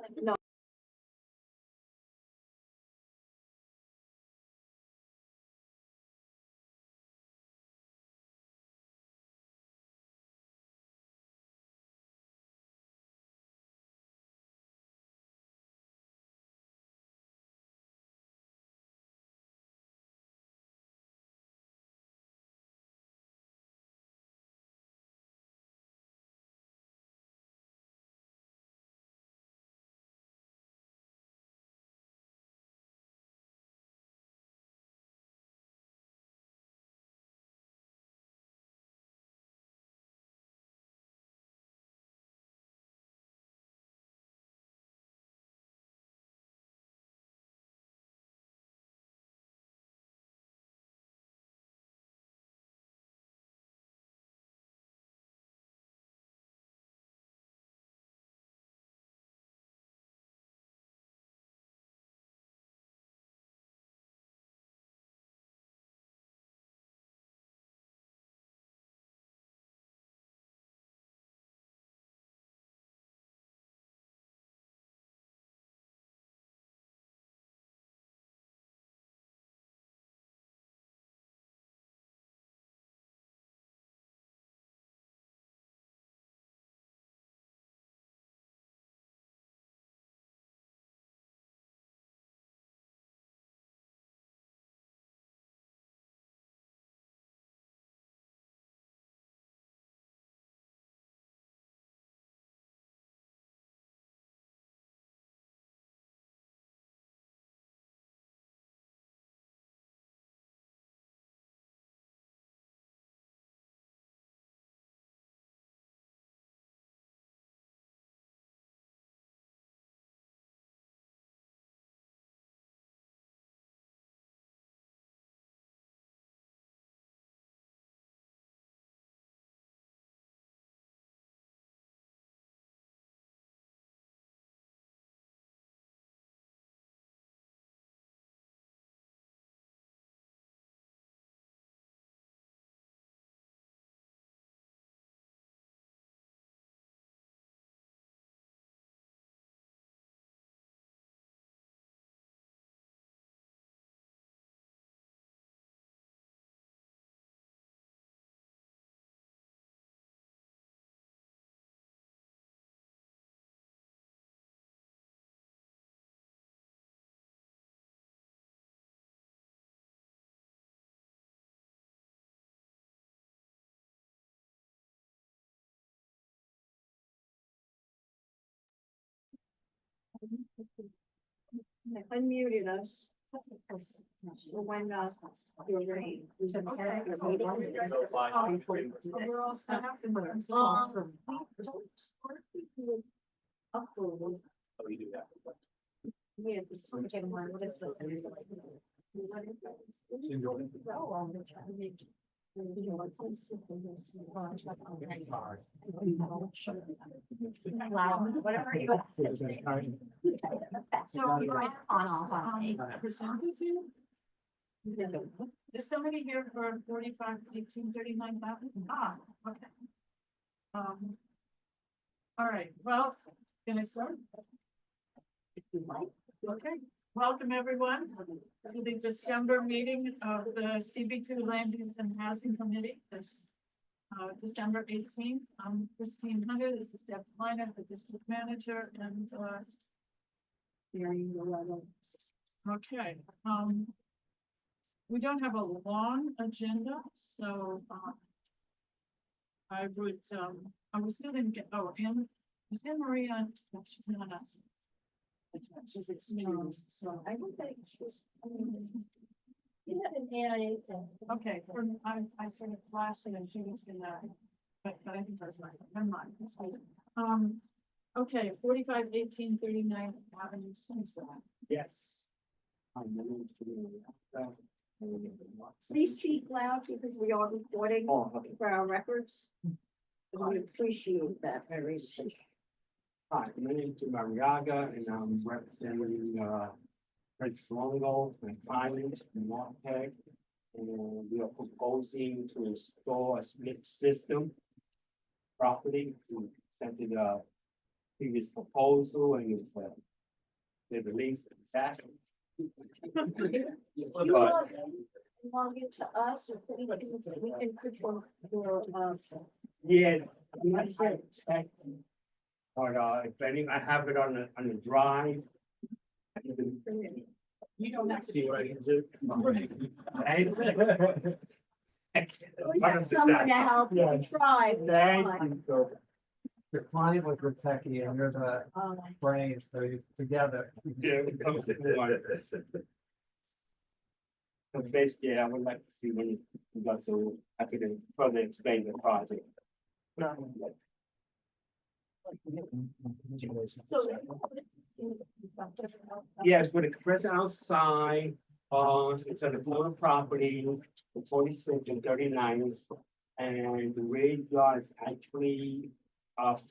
No. Unmuted us. When you're ready. We're all set up. Oh, you do that. We have so much in mind. What is this? Wow, whatever you. So you're on. Is somebody here for 45-18-39? Ah, okay. All right, well, can I start? If you like. Okay, welcome everyone to the December meeting of the CB2 Land Use and Housing Committee. This December 18th. I'm Christine Hunter. This is Deb Kleiner, the district manager, and okay. We don't have a long agenda, so I would we still didn't get, oh, and is Anne Marie on? No, she's not us. She's excused, so I don't think she's. You have an AIA thing. Okay, I sort of flashed it and she was in that, but I think that's not, never mind. It's fine. Okay, 45-18-39 Avenue Sunset. Yes. Please speak loud because we are recording for our records. We appreciate that very much. Hi, my name is Mariaga and I'm representing French Longo and Finance and Wampeg. And we are proposing to install a split system property to send to the previous proposal and it's the release disaster. You log it to us or we can put your, Yeah, I'm not sure tech. But if any, I have it on the drive. you don't have to. See what I can do. Always have someone to help you Yes. try. we Thank try. you, so. The client was the techie and you're the brain, so you together. Yeah, we come to one. So basically, I would like to see when you got so I could further explain the project. So. Yes, with the compressor outside, it's on the corner property, the 46 and 39. And the rear yard is actually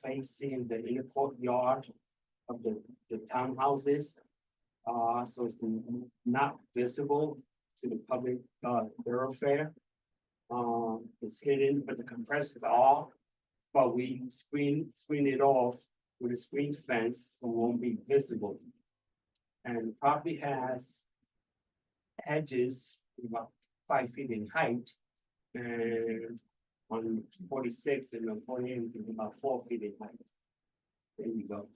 facing the inner courtyard of the townhouses. So it's not visible to the public thoroughfare. It's hidden, but the compressors are off, but we screen it off with a screen fence, so it won't be visible. And the property has hedges about 5 feet in height. And on 46 and on 48, it's about 4 feet in height. There you go.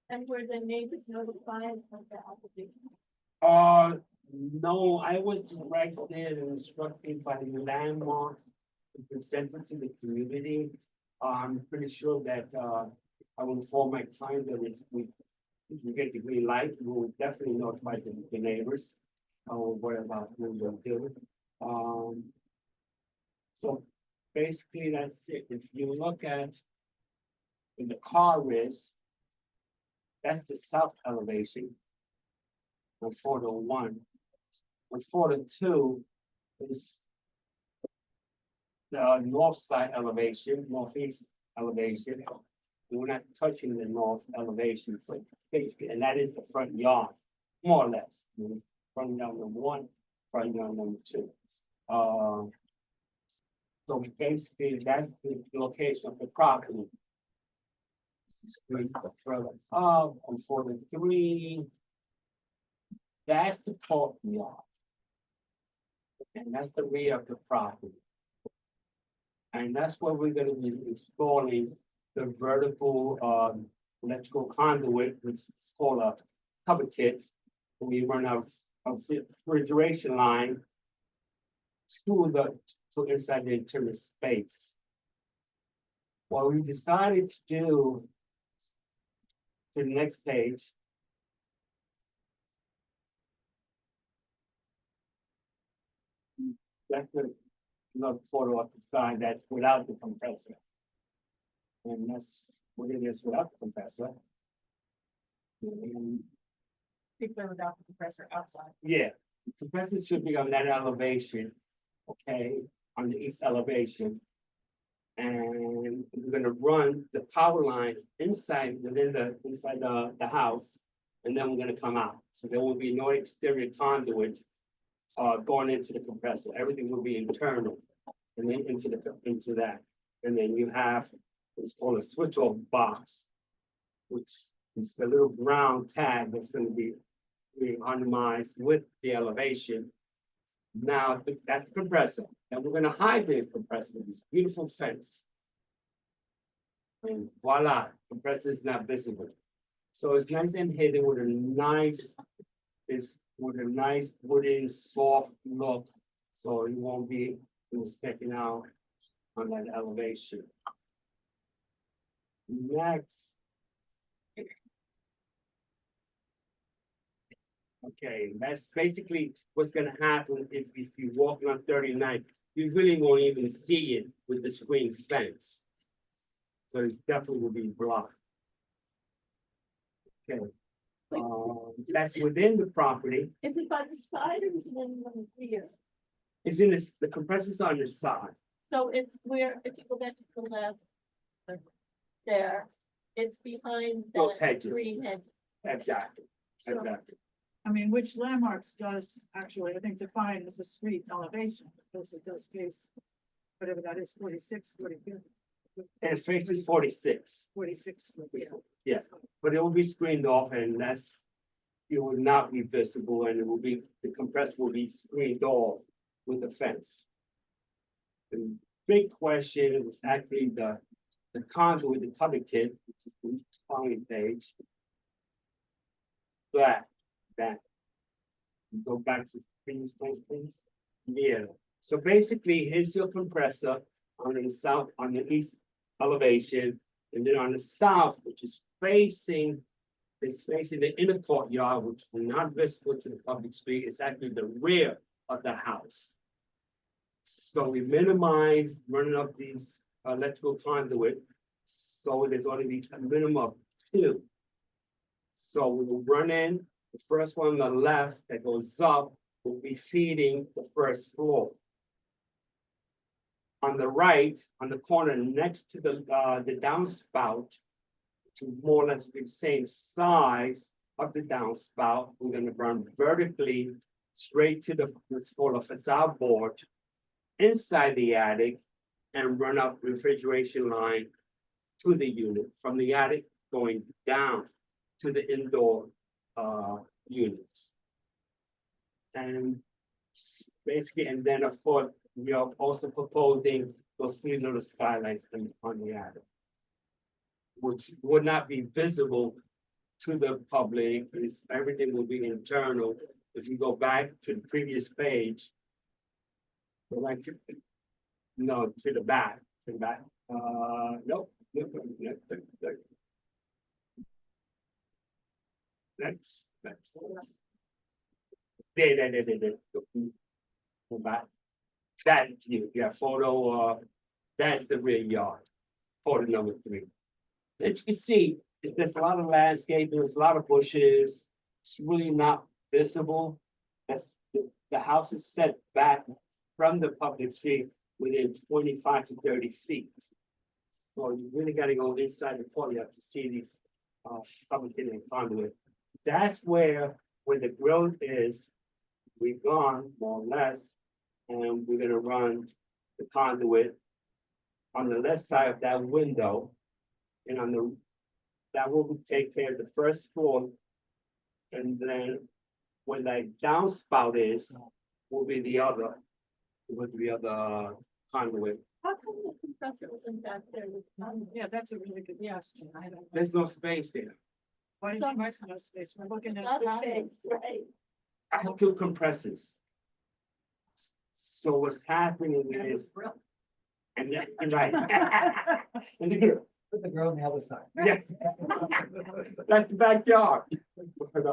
And were the neighbors notified of the application? No, I was directed and instructed by the landmark to present it to the community. I'm pretty sure that, I will inform my client that if we get the green light, we will definitely notify the neighbors. What about what we'll do. So basically, that's it. If you look at in the car is, that's the south elevation. On 401. On 402 is the north side elevation, northeast elevation. We're not touching the north elevation, so basically, and that is the front yard, more or less. Front yard number 1, front yard number 2. So basically, that's the location of the property. Further up on 43. That's the courtyard. And that's the rear of the property. And that's where we're gonna be installing the vertical electrical conduit, which is called a cover kit. We run a refrigeration line to inside the interior space. What we decided to do to the next page. That's another photo of the side that's without the compressor. And that's what it is without the compressor. And People are without the compressor outside. yeah, the compressor should be on that elevation, okay, on the east elevation. And we're gonna run the power line inside the house, and then we're gonna come out. So there will be no exterior conduit going into the compressor. Everything will be internal and then into that. And then you have what's called a switch off box, which is the little brown tag that's gonna be randomized with the elevation. Now, that's the compressor, and we're gonna hide the compressor with this beautiful fence. And voila, compressor is not visible. So it's nice and hidden with a nice, wooden, soft look. So it won't be sticking out on that elevation. Next. Okay, that's basically what's gonna happen if you walk on 39. You really won't even see it with the screen fence. So it definitely will be blocked. Okay. That's within the property. Is it by the side or is it in the rear? It's in this, the compressor's on the side. So it's where, if you go back to the left. There, it's behind Those the hedges. green hedge. Exactly, So exactly. I mean, which landmarks does actually, I think, define as a street elevation, because it does face whatever that is, 46, 45, And it faces 46, 46. yeah. But it will be screened off and that's, it will not be visible and it will be, the compressor will be screened off with a fence. The big question was actually the conduit, the cover kit, which is the following page. That. Go back to the previous place, please. Yeah, so basically, here's your compressor on the south, on the east elevation, and then on the south, which is facing the inner courtyard, which is not visible to the public street, it's actually the rear of the house. So we minimize running up these electrical conduit, so there's only be a minimum of 2. So we will run in, the first one on the left that goes up will be feeding the first floor. On the right, on the corner next to the downspout, to more or less the same size of the downspout, we're gonna run vertically straight to the, what's called a facade board inside the attic and run up refrigeration line to the unit, from the attic going down to the indoor units. And basically, and then of course, we are also proposing those 3 little skylights on the attic, which would not be visible to the public, because everything will be internal. If you go back to the previous page, go back to, no, to the back, nope. Next. There. Go back. That view, yeah, photo, that's the rear yard, photo number 3. As you can see, there's a lot of landscape, there's a lot of bushes, it's really not visible. That's, the house is set back from the public street within 25 to 30 feet. So you really gotta go inside the courtyard to see these, public and conduit. That's where the growth is, we've gone more or less, and we're gonna run the conduit on the left side of that window. And on the, that will take care of the first floor. And then when that downspout is, will be the other conduit. How come the compressor isn't back there? Yeah, that's a really good question. I don't know. There's no space there. Why is there no space? We're looking at. Right. I have 2 compressors. So what's happening is, and then, right. And the, Put the girl on the other side. yeah. That's the backyard. But,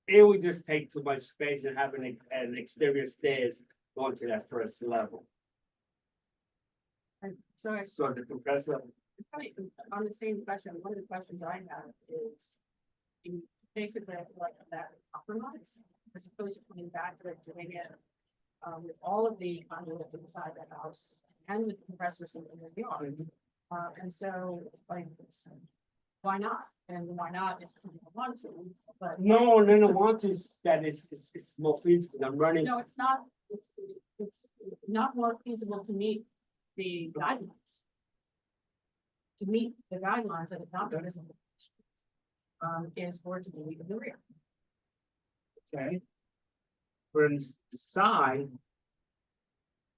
it would just take too much space and having an exterior stairs going to that first level. So So the compressor, probably on the same question, one of the questions I have is, you basically, I feel like that compromise, as opposed to coming back to it, doing it with all of the conduit inside the house and the compressors in the yard. And so, like, why not? And why not if people want to, but no, want is that it's more feasible. I'm running, no, it's not, it's not more feasible to meet the guidelines. To meet the guidelines that it's not visible. Is for it to be in the rear. okay? But on the side,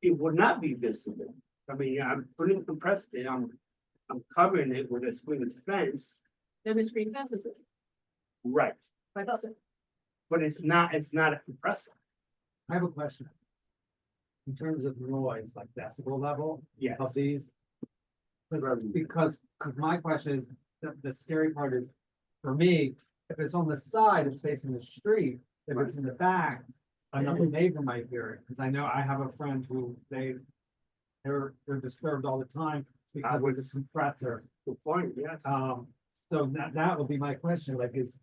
it would not be visible. I mean, I'm putting the compressor in, I'm covering it with a screen fence, Then the screen fence is visible, right? but But it's not a compressor. I have a question. In terms of noise, like decibel level Yes. of these. Because my question is, the scary part is, for me, if it's on the side, it's facing the street. If it's in the back, another neighbor might hear it, because I know I have a friend who they're disturbed all the time because of the compressor. Good point, yes. So that would be my question, like, is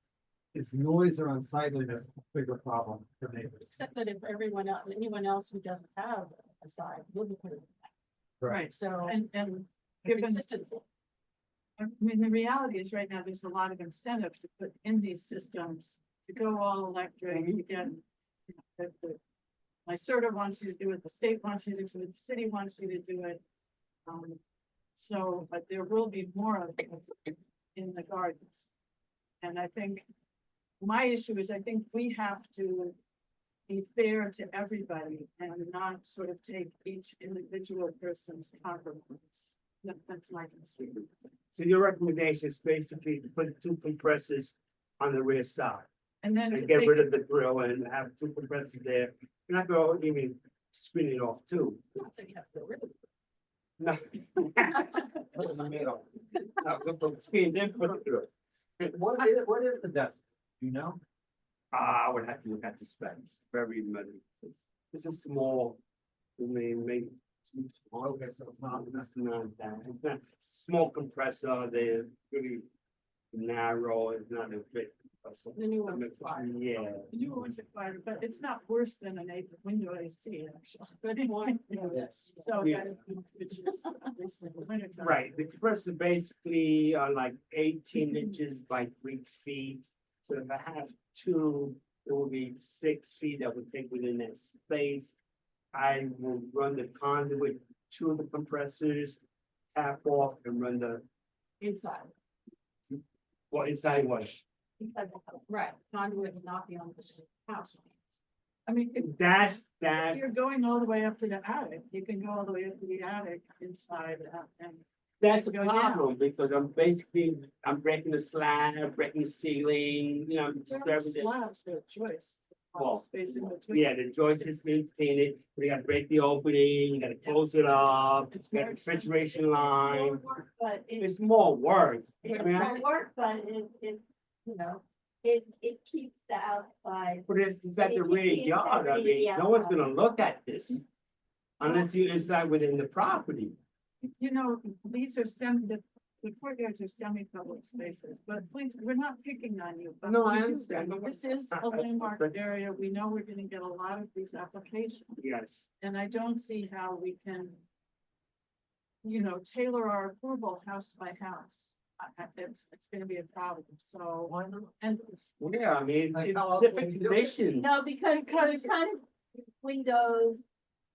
noise or unsightliness a bigger problem for neighbors? except that if anyone else who doesn't have a side will be putting it back. Right, So and given, consistency. I mean, the reality is right now, there's a lot of incentive to put in these systems to go all electric, you get. My CERTA wants you to do it, the state wants you to do it, the city wants you to do it. So, but there will be more of it in the gardens. And I think, my issue is, I think we have to be fair to everybody and not sort of take each individual person's compromise. That's my concern. So your recommendation is basically to put 2 compressors on the rear side And then to and get take, rid of the grill and have 2 compressors there. You're not gonna even spin it off too. Not saying you have to get rid of it. No. Put it in the middle. No, put the spin, then put the grill. What is the desk? Do you know? I would have to look at the specs, very muddy. It's a small, maybe. too small. Okay, so it's not- It's not that, it's not small compressor, they're really narrow, it's not a big compressor. The new one. Yeah. the new ones are fire, but it's not worse than an window AC actually. But anyway, Yes. so Yeah. that is, which is, at least in the wintertime. Right, the compressor basically are like 18 inches by 3 feet. So if I have 2, it will be 6 feet that would take within that space. I will run the conduit to the compressors, tap off and run the, Inside. well, inside what? Right, conduit is not beyond the house. I mean, if That's, you're going all the way up to the attic, you can go all the way up to the attic inside and. that's a Go down. problem because I'm breaking the slab, breaking the ceiling, you know, I'm disturbing it. Slabs, their choice. Well, Space in between. Yeah, the joist is being painted, we gotta break the opening, you gotta close it up, It's you got very refrigeration line, But it's more work. I it's mean, more work, but it, you know, it keeps the outside. But it's at the It rear keeps yard, I everything mean, no one's outside. gonna look at this. Unless you inside within the property. You know, these are the courtyards are semi-public spaces, but please, we're not picking on you. but No, we I do- understand. This is a landmark area. We know we're gonna get a lot of these applications. Yes, And I don't see how we can, you know, tailor our approval house by house. It's gonna be a problem, so. Why not? And yeah, I mean, Like, it's how else would different you do it? conditions. No, because Because- it's kind of windows,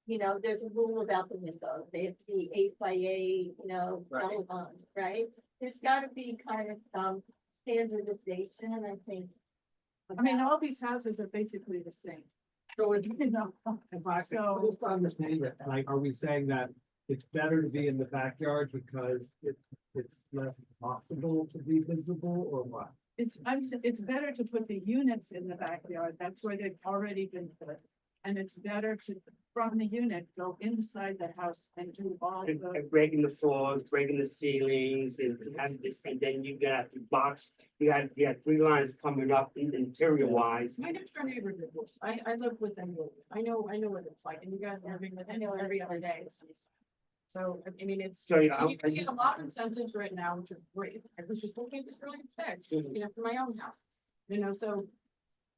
you know, there's a rule about the windows. They have to be 8 by 8, you know, Right. elegant, right? There's gotta be kind of some standardization, I think. I mean, about- all these houses are basically the same. So it's, You know, if I, So- just to understand it, like, are we saying that it's better to be in the backyard because it's less possible to be visible or what? it's better to put the units in the backyard. That's where they've already been put. And it's better to, from the unit, go inside the house and do all the. And breaking the floors, breaking the ceilings and have this, and then you got the box, you got 3 lines coming up interior wise. My next door neighbor did this. I live with them. I know what it's like, and you guys are living with them every other day. So, I mean, it's, So, you know, you can get a lot of incentives right now, which are great. I was just looking at this really fixed, you know, for my own house. You know, so,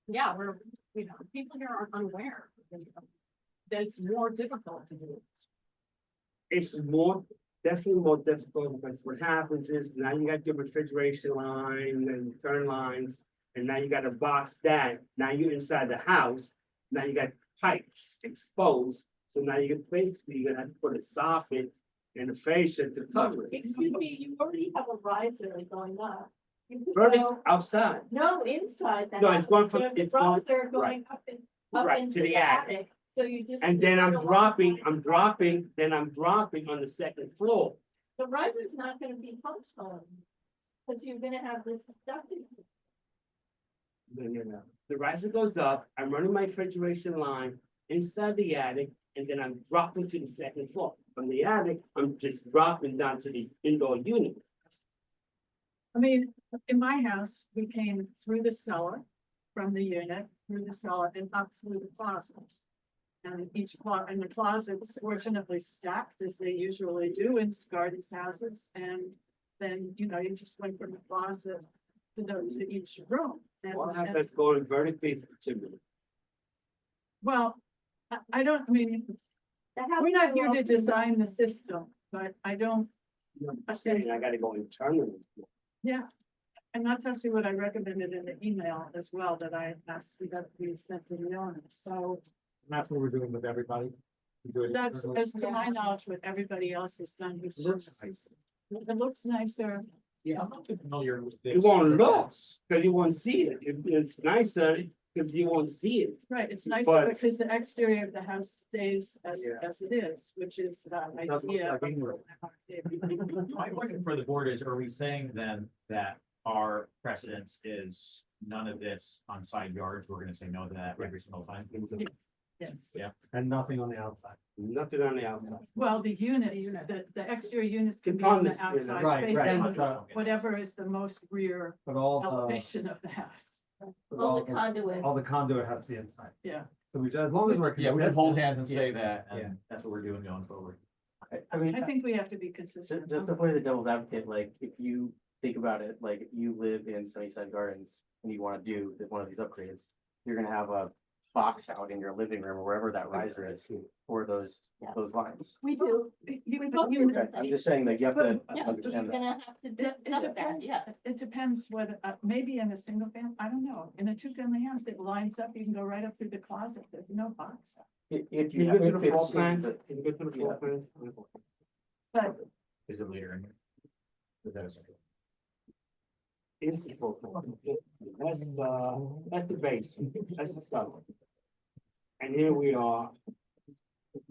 yeah, you know, people here are unaware. That it's more difficult to do. It's definitely more difficult because what happens is now you got your refrigeration line and turn lines. And now you gotta box that. Now you're inside the house. Now you got pipes exposed. So now you're gonna have to put a soffit and a fascia to cover it. Excuse me, you already have a riser going up. You could Vertic go- outside, No, inside the No, house. it's going from- There's a it's going- riser going up right, into to the attic. So you just. and then I'm put it dropping alongside. then I'm dropping on the 2nd floor. The riser's not gonna be functional. Cause you're gonna have this ducting. No. The riser goes up, I'm running my refrigeration line inside the attic, and then I'm dropping to the 2nd floor. From the attic, I'm just dropping down to the indoor unit. I mean, in my house, we came through the cellar, from the unit, through the cellar and up through the closets. And and the closets fortunately stacked as they usually do in gardens houses, and then, you know, you just went from the closet to each room. And- What and- happens going vertically to the chimney? Well, I don't, I mean, The house we're not will here to open design the up. system, but I don't, I'm saying I gotta go internally. yeah. And that's actually what I recommended in the email as well, that I asked that we sent to the owner, so That's what we're doing with everybody. We do it that's, internally. as to my knowledge, what everybody else has done. who's purchases. It looks nicer. Yeah, I'm not too familiar with this. It won't look, because you won't see it. It's nicer, because you won't see it. Right, it's nicer But- because the exterior of the house stays Yeah. as it is, which is the It doesn't look idea. like England. My question for the board is, are we saying then that our precedence is none of this on side yards? We're gonna say no to that every single time? Yes. And nothing on the outside. Nothing on the outside. Well, the units, the exterior units can be Upon on the this, yeah. outside Right, right. facing So- whatever is the most rear But all elevation of the house. All the conduit. all the conduit has to be inside. Yeah. So we just, as long as we're. Yeah, we can hold hands and Yeah. say that, Yeah. and that's what we're doing going forward. I mean, I think we have to be consistent. just to play the devil's advocate, like, if you think about it, like, if you live in Sunnyside Gardens and you wanna do one of these upgrades, you're gonna have a box out in your living room or wherever that riser is for those Yeah. lines. We do. You- both you- do. Okay, I'm just saying that you have to Yeah, you're understand that. gonna have to It do it that, depends, yeah. it depends whether, maybe in a single family, I don't know, in a two-family house, it lines up, you can go right up through the closet, there's no box. If Can you you, go to the if floor it's, plans? Can you go to the floor Yeah. plans? But Is it later in here? But that is okay. It's the floor plan. That's the base, that's the stuff. And here we are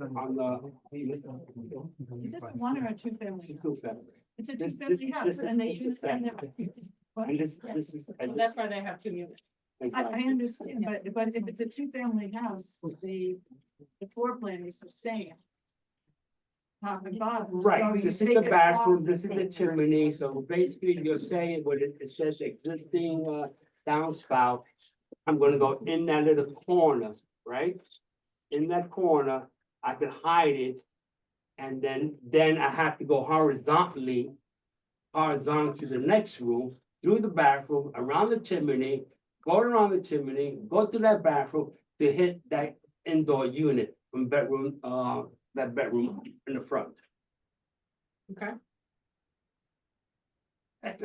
on the. is this a one or a two-family? It's a house? two-family. It's a This- two-family this- house, this- and they this is use, and second. what? And this is. So that's why they have 2 units. I understand, but if it's a two-family house, the floor plan is the same. Top and bottom. so Right, you this is take the a bathroom, closet- this is the chimney, so basically you're saying what it says existing downspout. I'm gonna go in that little corner, right? In that corner, I could hide it. And then I have to go horizontal to the next room, through the bathroom, around the chimney, go around the chimney, go to that bathroom to hit that indoor unit from bedroom, that bedroom in the front. Okay. That's.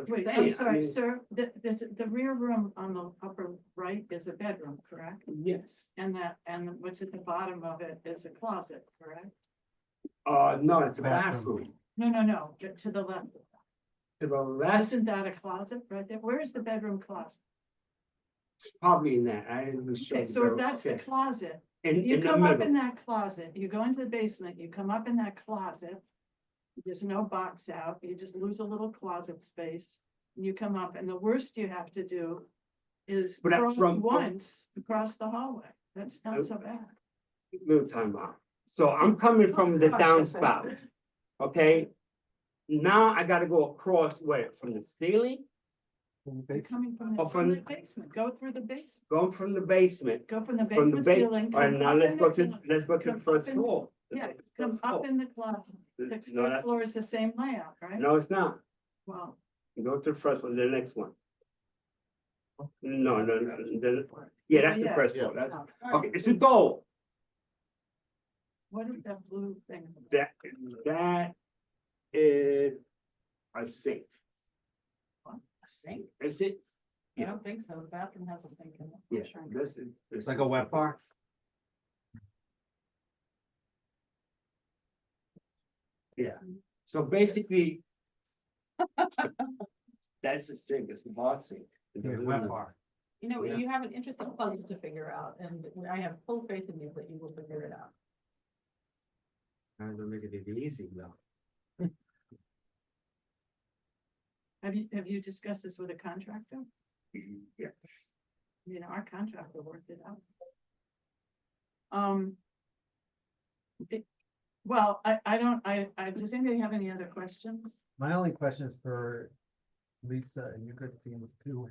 Wait, I'm sorry, sir, the rear room on the upper right is a bedroom, correct? Yes, And what's at the bottom of it is a closet, correct? no, it's a Bathroom. bathroom. No, get to the left. To the left, Isn't that a closet right there? Where is the bedroom closet? it's probably in that, I didn't show. Okay, the so if bedroom. that's the Okay. closet, In the come up in middle, that closet, you go into the basement, you come up in that closet. There's no box out, you just lose a little closet space. You come up, and the worst you have to do is But that's cross from- once across the hallway. That's not so bad. little time out. So I'm coming from the downspout, okay? Now I gotta go across, where, from the ceiling, You're coming from Oh, the from- basement, go through the basement, going from the basement, go from the from the basement base. ceiling. All right, come now up let's in go the to, closet. let's go to come the up first in- floor. Yeah, Let's go to come the first up floor. in the closet. The No, third that's, floor is the same layout, right? no, it's not. Well, Go to the first one, the next one. No, yeah, that's the Yeah. first floor, that's, all right. okay, it's a door. What is that blue thing? That is a sink, A sink? is it? I Yeah. don't think so. The bathroom has a sink in it. Yeah, this is. It's like a wet bar. Yeah, so basically. That's the sink, it's the bar sink. Yeah, wet bar. You know, Yeah. you have an interesting puzzle to figure out, and I have full faith in you that you will figure it out. I'm gonna make it easy though. Have you discussed this with a contractor? Yes. You know, our contractor worked it out. Well, I don't, does anybody have any other questions? My only question is for Lisa and you, Christine, who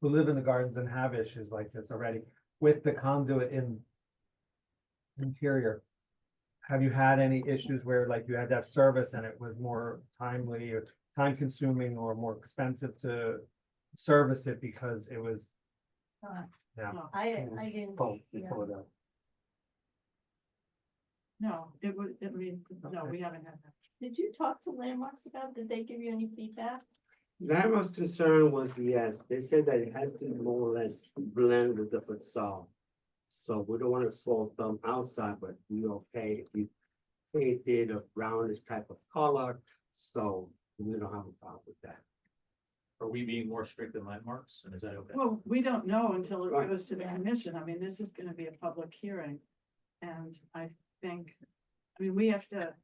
live in the gardens and have issues like this already with the conduit in interior. Have you had any issues where like you had to have service and it was more timely or time consuming or more expensive to service it because it was? Uh, Yeah. No. I didn't, Pull yeah. it out. No, it would, I mean, no, we haven't had that. Did you talk to Landmarks about, did they give you any feedback? Landmark's concern was, yes, they said that it has to more or less blend with the facade. So we don't wanna slow them outside, but we okay if you painted a brownish type of color, so we don't have a problem with that. Are we being more strict than landmarks, and is that okay? Well, we don't know until it Right. goes to the commission. I mean, this is gonna be a public hearing. And I think, I mean, we have to.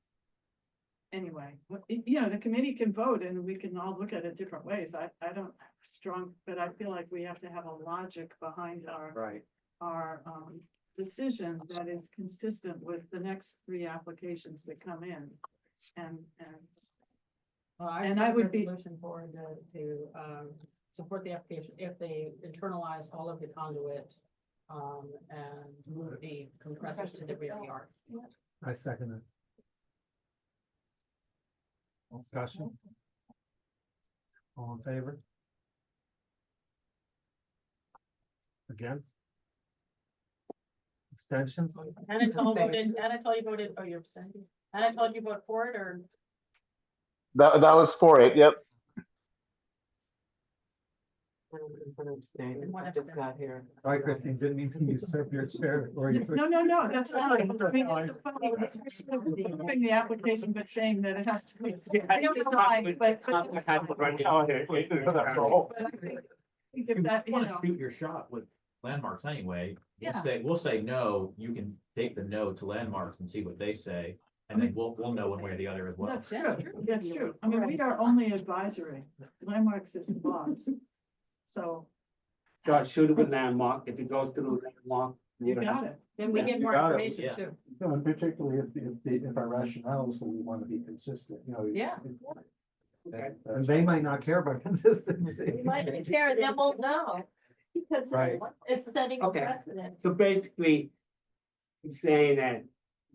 Anyway, you know, the committee can vote and we can all look at it different ways. I don't strong, but I feel like we have to have a logic behind Right. our decision that is consistent with the next three applications that come in. And And I would be- Resolution for support the application if they internalize all of the conduit, and move the compressors to the rear yard. I second it. Discussion? All in favor? Against? Abstentions? Anatole you voted, oh, you're abstaining. Anatole, you vote for it or? That was for it, yep. I just got here. Sorry, Christine, didn't mean to usurp your chair or your. no, that's fine. I mean, it's a funny, it's sort of approving the application, but saying that it has to be. designed, but that's fine. But I think if that, you Want know, to shoot your shot with landmarks anyway. Yeah. We'll say no, you can take the no to landmarks and see what they say, and then we'll know one way or the other as well. that's true, that's true. I mean, we are only advisory. Landmarks is the boss. So Josh, shoot it with Landmark, if it goes through Landmark. you got it. Then we Yeah, get you more got it, information yeah. too. No, and particularly if our rationale is that we want to be consistent, you know. Yeah. Okay. And they might not care about consistency. We might not care, then we'll know, because Right. it's setting a Okay. precedent. So basically, he's saying that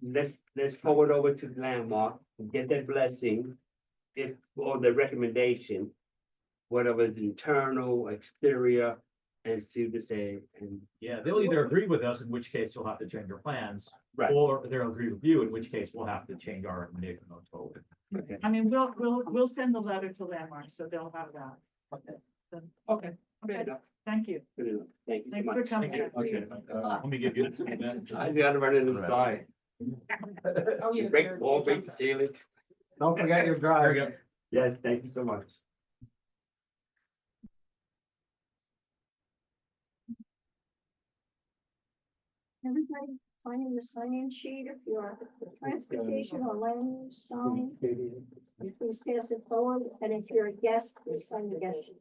let's forward over to Landmark, and get that blessing. If, or the recommendation, whatever is internal, exterior, and see what they say, and. Yeah, they'll either agree with us, in which case you'll have to change your plans, Right. or they'll agree with you, in which case we'll have to change our recommendation going forward. Okay. I mean, we'll send the letter to Landmark, so they'll have that. Okay. Okay, thank you. Good enough. Thank you so Thanks for much. coming. Okay, let me give you this. one then. I gotta run it inside. Oh, you. Break the wall, break the ceiling. Don't forget your drive. There we go. Yes, thank you so much. Everybody signing the sign-in sheet if you're the transportation or land use sign, please pass it forward, and if you're a guest, please sign the guest sheet.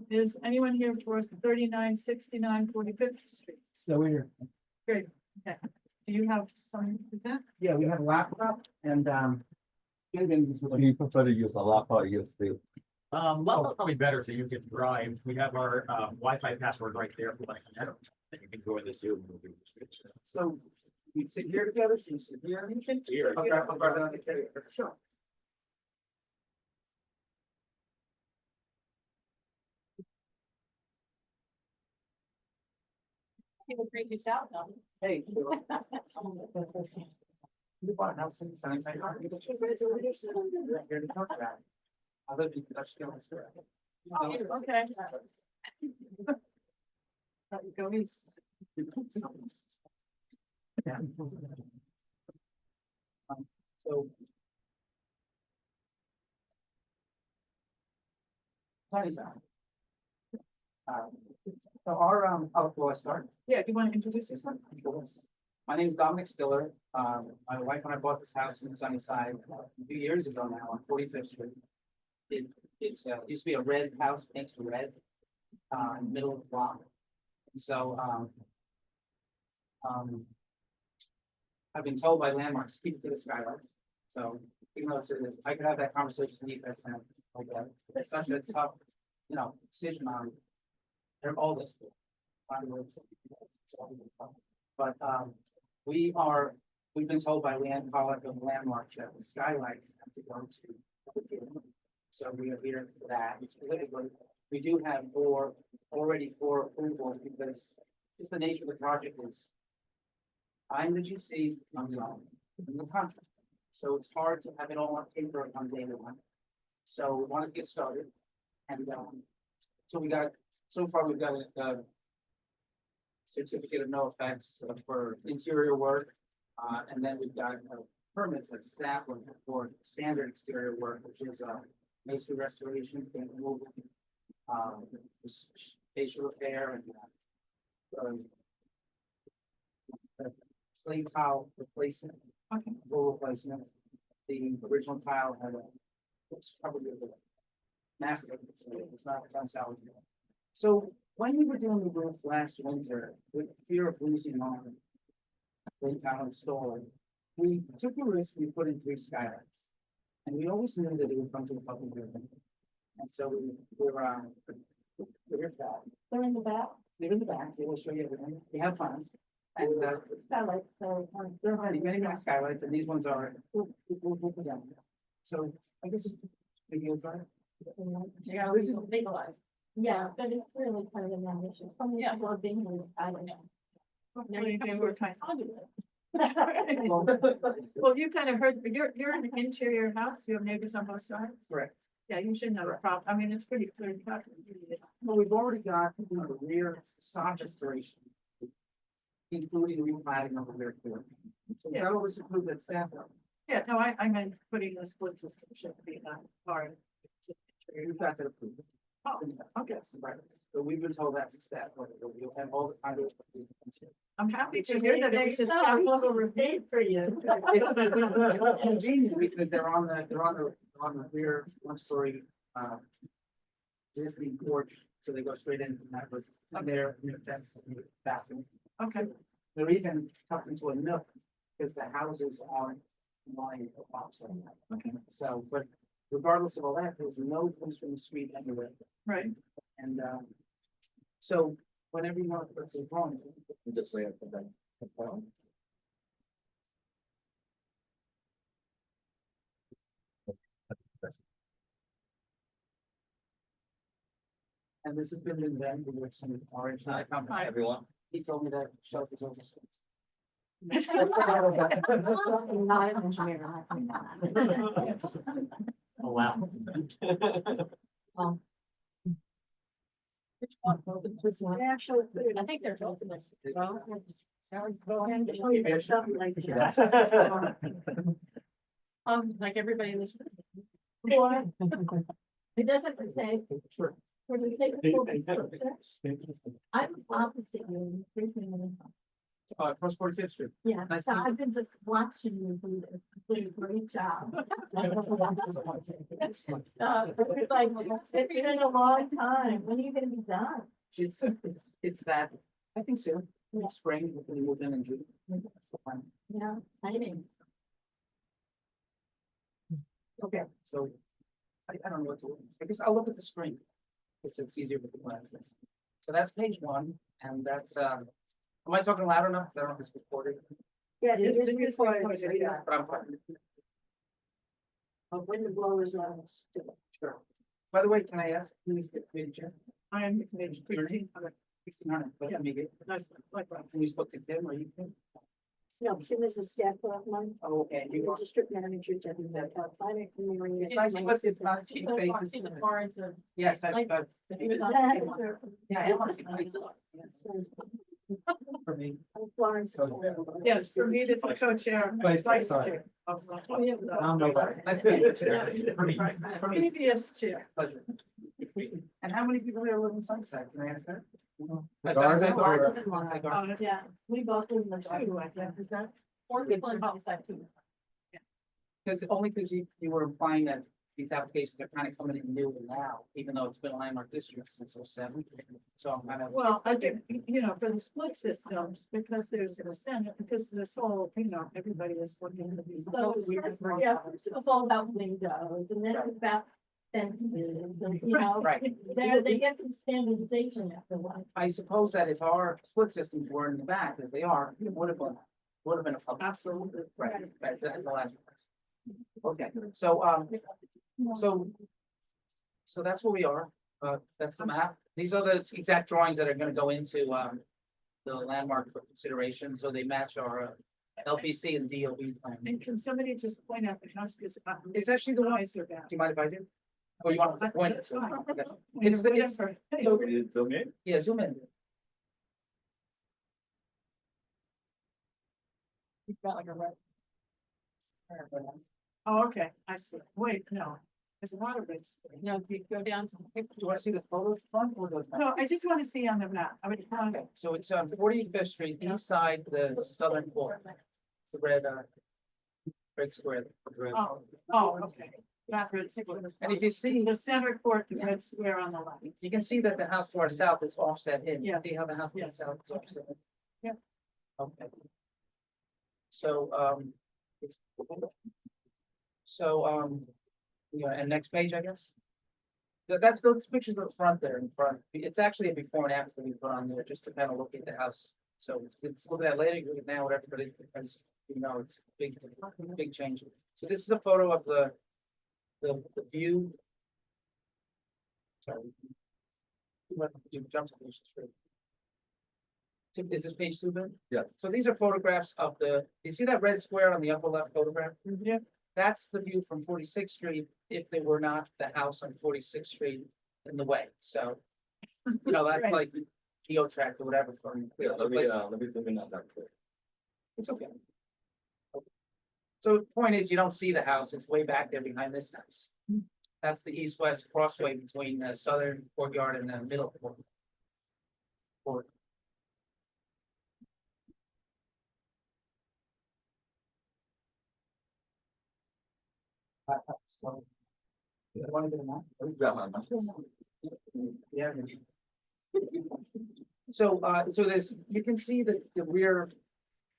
Is anyone here for 3969 45th Street? So we're, Great, okay. Do you have some present? yeah, we have a laptop and, You prefer to use a laptop, use the. Well, probably better so you can drive. We have our Wi-Fi password right there. If you want to connect, then you can go in this Zoom. so we sit here together, so you sit here. Here. Okay, I'll grab it on the carrier. Sure. People freak you out, though. Hey. You bought house in Sunnyside Park. Here to talk about it. Other than that's still his story. Oh, okay. Go east. Yeah. So. Sunnyside. So our, will I start? Yeah, do you want to introduce yourself? My name is Dominic Stiller. My wife and I bought this house in Sunnyside a few years ago now on 45th Street. It's used to be a red house, painted red, in the middle of the block. And so, I've been told by landmarks, keep it to the skylights. So, even though I could have that conversation with you guys now, like, it's such a tough, decision on. They're all listed. But, we've been told by landmarks that the skylights have to go to. So we are here for that. Specifically, we do have already four approvals because just the nature of the project is. I'm the GC, I'm the owner, in the contract. So it's hard to have it all on paper on day one. So we wanted to get started. And, so so far we've got a certificate of no offense for interior work. And then we've got permits that staff would have for standard exterior work, which is, masonry restoration, paint removal, facial repair and, slate tile replacement, full replacement. The original tile had it's probably a massive, so it was not unsalvageable. So when we were doing the roof last winter, with fear of losing on slate tile installer, we took a risk, we put in 3 skylights. And we always knew that it would come to the public building. And so we're that. They're in the back, They're in the back, they will show you everything. We have plans. And, skylights, so, there are many skylights, and these ones are, we'll present them. So I guess maybe you'll try. You gotta legalize. yeah, but it's really kind of an issue. Some Yeah. people are being, I don't know. Hopefully they were kind of. Well, Well, you kind of heard, you're in the interior house, you have neighbors on both sides. correct. Yeah, you shouldn't have a problem. I mean, it's pretty clear cut. Well, we've already got the rear facade restoration, including replanting of the rear court. So that was approved at staff level. Yeah, no, I meant putting the split system should be that part. We've got that approved. Oh, okay. Right. So we've been told that's a staff level. We'll have all the kind of. I'm happy to hear that it was a staff level review for you. It's convenient because they're on the rear one-story, existing porch, so they go straight in, and that was, there, that's fascinating. Okay, They're even tucked into a nook, because the houses aren't lying opposite. okay, So, but regardless of all that, there's no place from the street anywhere, right. and, so whenever you want to put the drawings. Just lay it for them. And this has been invented with some orange. Hi. Everyone. He told me that shelf is over. Not an engineer. Oh, wow. Which one? Actually, I think there's openness. sounds going to something like that. Like everybody in this room. Or, it doesn't say, Sure. for the sake of full disclosure, I'm opposite you. in 3 minutes. Cross 45th Street. Yeah, Nice so to meet I've been just watching you do this, you did a great job. It's like, it's been a long time, when are you gonna be done? It's that, I think soon, Yeah. spring, we can move in June. That's the plan. Yeah, exciting. Okay, so I don't know what to, I guess I'll look at the screen, because it's easier with the glasses. So that's page 1, and that's, am I talking loud enough? 'Cause I don't know if it's recorded. Yes, it Yes, is it's recorded, recorded, yeah. But I'm fine. When the blowers on, still. Sure. By the way, can I ask, who is the committee chair? I am Mitch Christine. 1600, but let me get, Nice, likewise. can you spoke to Tim or you can? No, Kim is a staff of mine, Oh, okay, you the are. district manager, Debbie, planning committee. It's nice, but it's not cheap She's faces. the Florence of, Yes, Like- I've, if he was on. yeah, I want to see myself. For me. Florence. Yes, for me, it's a co-chair. vice Sorry. chair of the- I'm nobody. Nice to meet you, Chair. For me. Previous chair. Pleasure. And how many people there live in Sunnyside? Can I ask that? Garden or- Yeah, we both live in the. Two, I think, is that? 4 people in Homicide too. Only because you were implying that these applications are kind of coming in new now, even though it's been a landmark district since '07. So I'm kind of. Well, I think, you know, for the split systems, because there's an incentive, because this whole, you know, everybody is looking to be. So, yeah, first it was all about windows, and then it was about fences, and, you know, Right. they get some standardization after a while. I suppose that if our split systems were in the back, as they are, it would have been a problem. Absolutely. Right, that's the last. Okay, so, so that's where we are. That's the map. These are the exact drawings that are gonna go into, the landmark for consideration, so they match our LPC and DOB plans. And can somebody just point out the house, because. It's actually the one, do Eyes are bad. you mind if I do? Or you want to point it? That's fine. Okay. It's the- whatever. So, yeah, zoom in. You've got like a red. Oh, okay, I see. Wait, no, there's a lot of this. No, if you go down to the Do picture. you want to see the photos front or those? No, I just want to see on the map. I mean, Okay, so it's on 45th Street, inside the southern core. The red, red square. the red- oh, okay. That's And if you see, the center court, the red square on the left. you can see that the house to our south is offset in. Yeah. See how the house to the Yes. south is offset? in? Yeah. Okay. So, yeah, and next page, I guess. That's those pictures up front there in front. It's actually a before and after we put on there, just to kind of look at the house. So it's look at that later, look at now, whatever, but as you know, it's big, big change. So this is a photo of the view. Sorry. You jump to page 3. Is this page 2 then? Yes. So these are photographs of you see that red square on the upper left photograph? Yeah. That's the view from 46th Street if there were not the house on 46th Street in the way. So, you know, that's Right. like GeoTrack or whatever for. let me zoom in on that too. It's okay. So the point is, you don't see the house. It's way back there behind this house. That's the east-west crossway between the southern courtyard and the middle court. So, you want to get them out? Yeah. So, so there's, you can see that the rear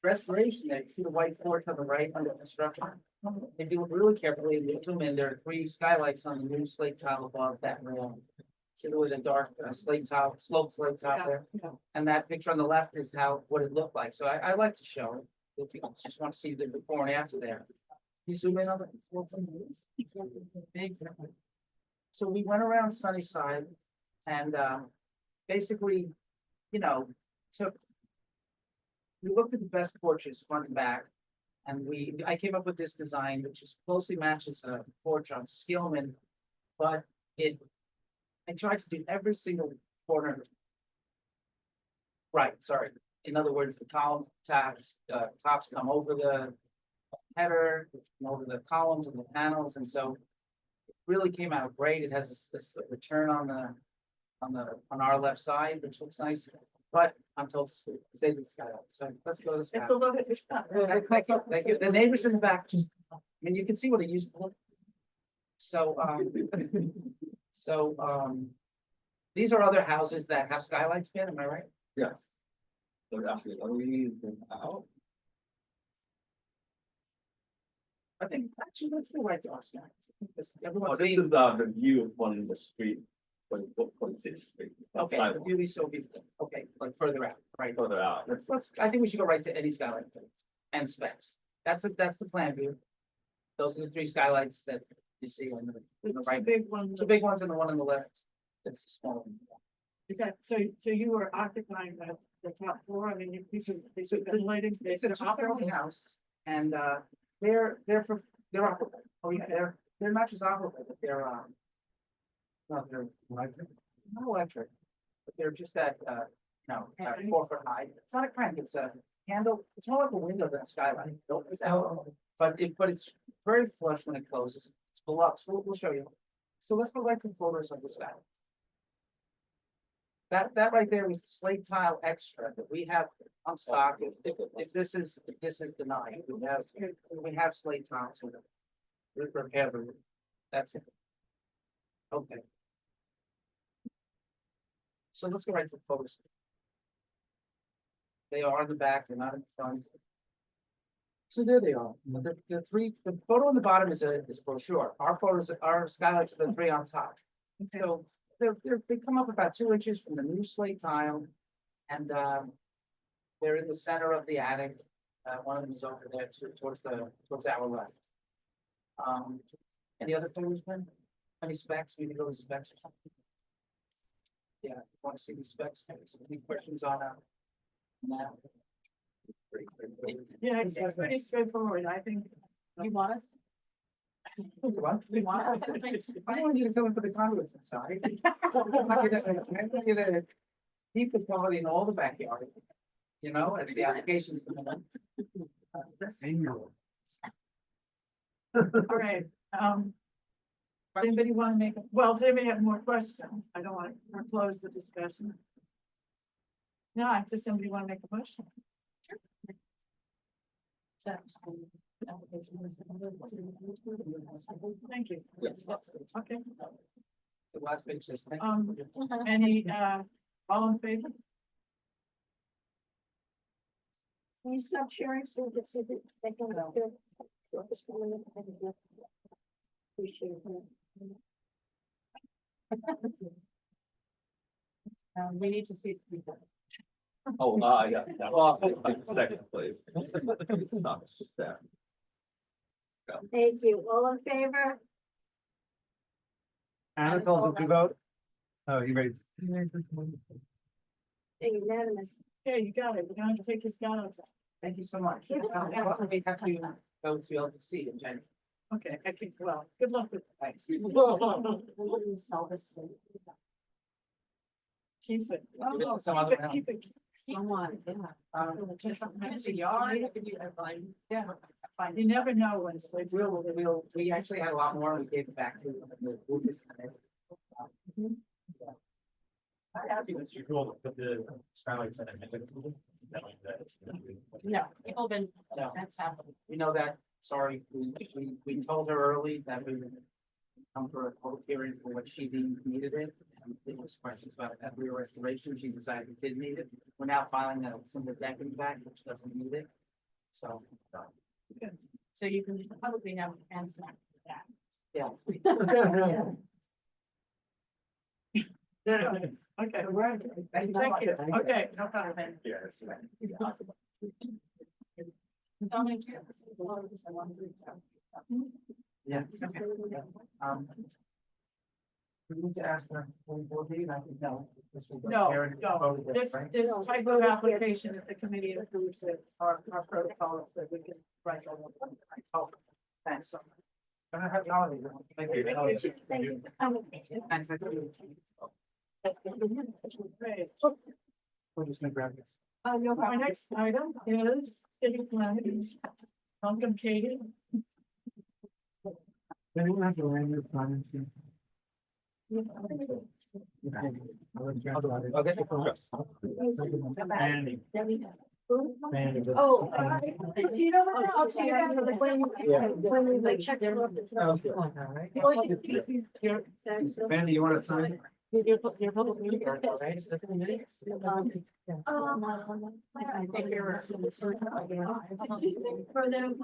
restoration there, you see the white porch on the right under construction. If you look really carefully, you zoom in, there are 3 skylights on the new slate tile above that rail. See the dark slate tile, sloped slate tile there? Yeah. And that picture on the left is what it looked like. So I like to show it. If you just want to see the before and after there. You zoom in on it. So we went around Sunnyside and basically, you know, we looked at the best porches front and back. And I came up with this design, which is closely matches a porch on Skillman, but I tried to do every single corner. Right, sorry. In other words, the column tops come over the header, and over the columns and the panels, and so it really came out great. It has this return on our left side, which looks nice. But I'm told to stay to the skylight, so let's go to the It's skylight. the look at this. Thank you, thank you. The neighbors in the back, just, I mean, you can see what it used to look. So, these are other houses that have skylights in, am I right? Yes. So actually, let me zoom out. I think, actually, let's go right to our skylights. Because Oh, everyone's this being, is the view on the street, 46th Street. okay, the Sidewalk, beauty so beautiful, okay, like further out, right? Further out. I think we should go right to any skylight and specs. That's the plan view. Those are the 3 skylights that you see on the right. Big one. 2 big ones and the one on the left. That's the small one. Is that, so you were occupying the top floor? I mean, these are the lighting. It's a two-family house, and they're operable. Oh, yeah, they're not just operable, but they're no, they're electric. Not electric, but they're just that 4 foot high. It's not a crank, it's a handle. It's more like a window than a skylight. But it's very flush when it closes. It's below, so we'll show you. So let's go right to the photos of the skylight. That right there was the slate tile extra that we have on stock. If this is denied, we have slate tiles with it. Repair the roof. That's it. Okay. So let's go right to the photos. They are in the back, they're not in front. So there they are. The photo on the bottom is a brochure. Our skylights are the 3 on top. So they come up about 2 inches from the new slate tile, and they're in the center of the attic. One of them is over there towards our left. Any other photos, Ben? Any specs? Maybe go to specs or something. Yeah, want to see the specs? Any questions on that? Yeah, it's pretty straightforward, I think. You want us? What? You want us to? I don't need to fill in for the conduits inside. I'm gonna keep the quality in all the backyard. You know, as the applications come in. All right, does anybody want to make, does anybody have more questions? I don't want to close the discussion. No, does somebody want to make a motion? Thank you. Okay, The last page says, thank Um, you. any, all in favor? Can you stop sharing so we can see the, they can, just for a minute, thank you. Appreciate it. We need to see the people. Oh, yeah, well, second place. Sucks, yeah. Thank you. All in favor? Anatole, did you vote? Oh, he raised. Unanimous. Okay, you got it. We're gonna have to take his ballots. Thank you so much. We have to go to LTC in January. Okay, I think, good luck with Thanks. keep it. Give it to some other round. Keep it. Someone, yeah. Yeah, you never know when it's like. We actually had a lot more, we gave it back to the roofers. I think it's cool to put the skylights in it. No, people have been, No. that's happened. We know that, sorry, we told her early that we would come for a public hearing for what she deemed needed it. And there was questions about every restoration, she decided it did need it. We're now filing a single decking back, which doesn't need it. So, So you can probably have a hand snack for that. yeah. Okay, Thank you. thank you. Okay, no problem. Yes. Dominic, do you have this? It's all of this I wanted to reach out. Yeah. We need to ask her for board meeting, I think, no. This will go No, there and no, vote it, this, right? this type of application is the committee approves it, our protocols that we can write on. Oh, thanks so much. I'm gonna have the holidays. Thank you. Thank you for coming. Thanks, thank you. Great. We're just gonna grab this. Our next item is city planning. Welcome, Katie. Anyone have the land use plan? I'll get Andy. Andy. Oh, you know what? I'll see you after the when we like check. Andy, you want to sign? Your public meeting. For them.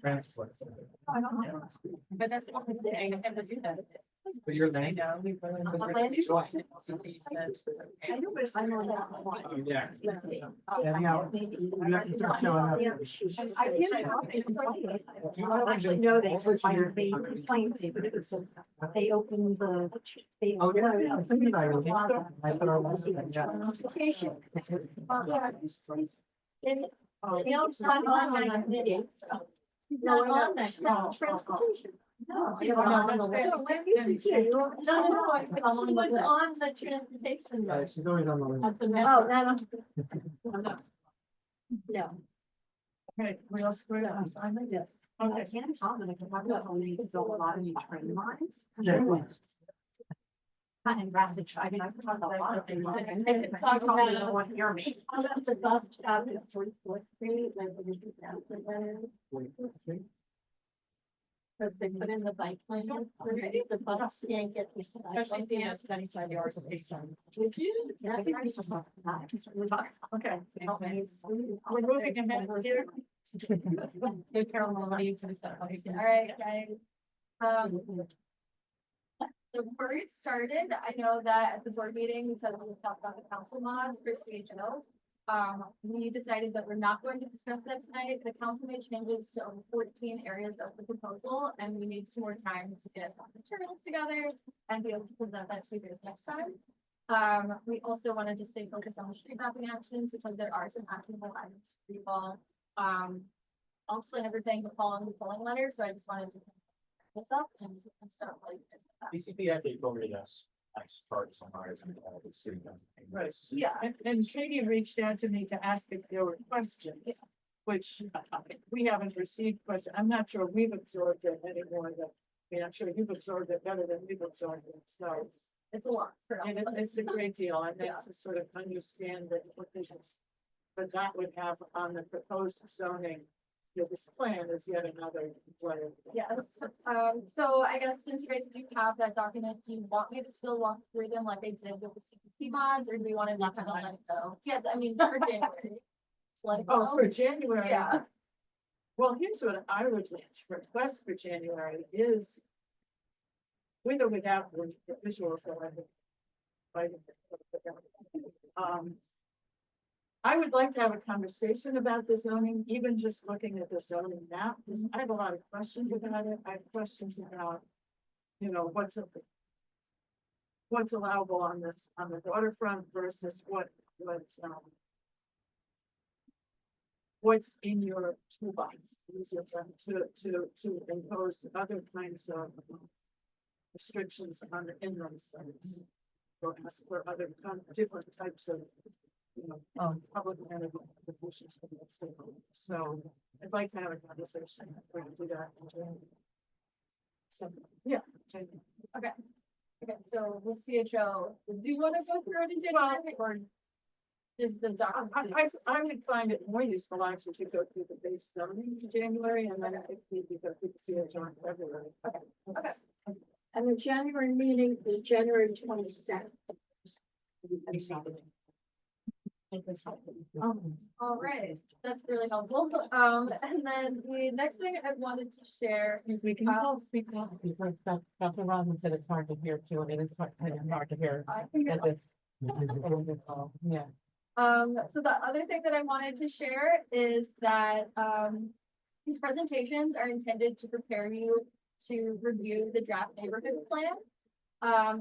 Transport. But that's one thing, I never do that. For your I name. know. We were- I know, but I know that one. Oh, yeah. Yeah, Anyhow, you have to start showing up. I actually know they fired me complaints, but it was, they opened the. They Oh, yeah, opened yeah, the- something like that. I thought I was- yeah. Transportation. And, you know, sign on my meeting, so. No, on that, no, transportation. No, she's on the list. No, when you see it, you're- no, she was on the transportation. Yeah, she's always on the list. At the Oh, Met. no, no. Okay, we all squared on assignment? Yes. Okay. Can't talk, and I can talk about when you need to build a lot of new train lines. Yeah, please. And rapid, I mean, I can talk about a lot of things. They probably don't want to hear me. I'm at the bus stop at 44th Street, like, when you get down to there. Because they put in the bike lane, the bus can't get. the bike Especially if the lane. S95 yards of the sun. Would you? Yeah, I think we should talk about it. Okay. We're moving ahead here. Hey, Carol, what do you say? All right, guys. So before we get started, I know that at the board meeting, we said we would talk about the council mods for CHO. We decided that we're not going to discuss that tonight. The council made changes to over 14 areas of the proposal, and we need some more time to get materials together and be able to present that to you guys next time. We also wanted to stay focused on the street mapping actions because there are some actionable items for people. I'll explain everything the following the polling letter, so I just wanted to this up and start like this. BCP actually forwarded us nice charts on ours and the city. Right. Yeah, And Katie reached out to me to ask if there were questions, Yeah. which we haven't received questions. I'm not sure we've absorbed it anymore than, I mean, I'm sure you've absorbed it better than we've absorbed it, so. it's a lot. for all And of us. it's a great deal, and Yeah. then to sort of understand the implications. But that would have on the proposed zoning, you know, this plan is yet another layer. Yes, so I guess since you guys do have that document, do you want me to still walk through them like I did with the CPC mods, or do you want to just kind of let it go? Yeah, I mean, for January. Just Let it Oh, go. for January. Yeah, Well, here's what I would like to request for January is with or without the visuals that I've been. I would like to have a conversation about the zoning, even just looking at the zoning map, because I have a lot of questions about it. I have questions about, you know, what's allowable on this, on the waterfront versus what's in your toolbox, use your term, to impose other kinds of restrictions on the inland sites. Or ask for other different types of, you know, public manifestations for the stakeholders. So I'd like to have a conversation, if we can do that in January. So, yeah. January. okay, so with CHO, do you want to go through it in January, or is the document? I would find it more useful actually to go through the base zoning in January and then if we go through the CHO in February. Okay. And the January meeting is January 22nd. All right, that's really helpful. And then the next thing I wanted to share. Excuse me, can you all speak up because Dr. Robin said it's hard to hear too, and it is hard to hear I can hear at this. Yeah. So the other thing that I wanted to share is that, these presentations are intended to prepare you to review the draft neighborhood plan.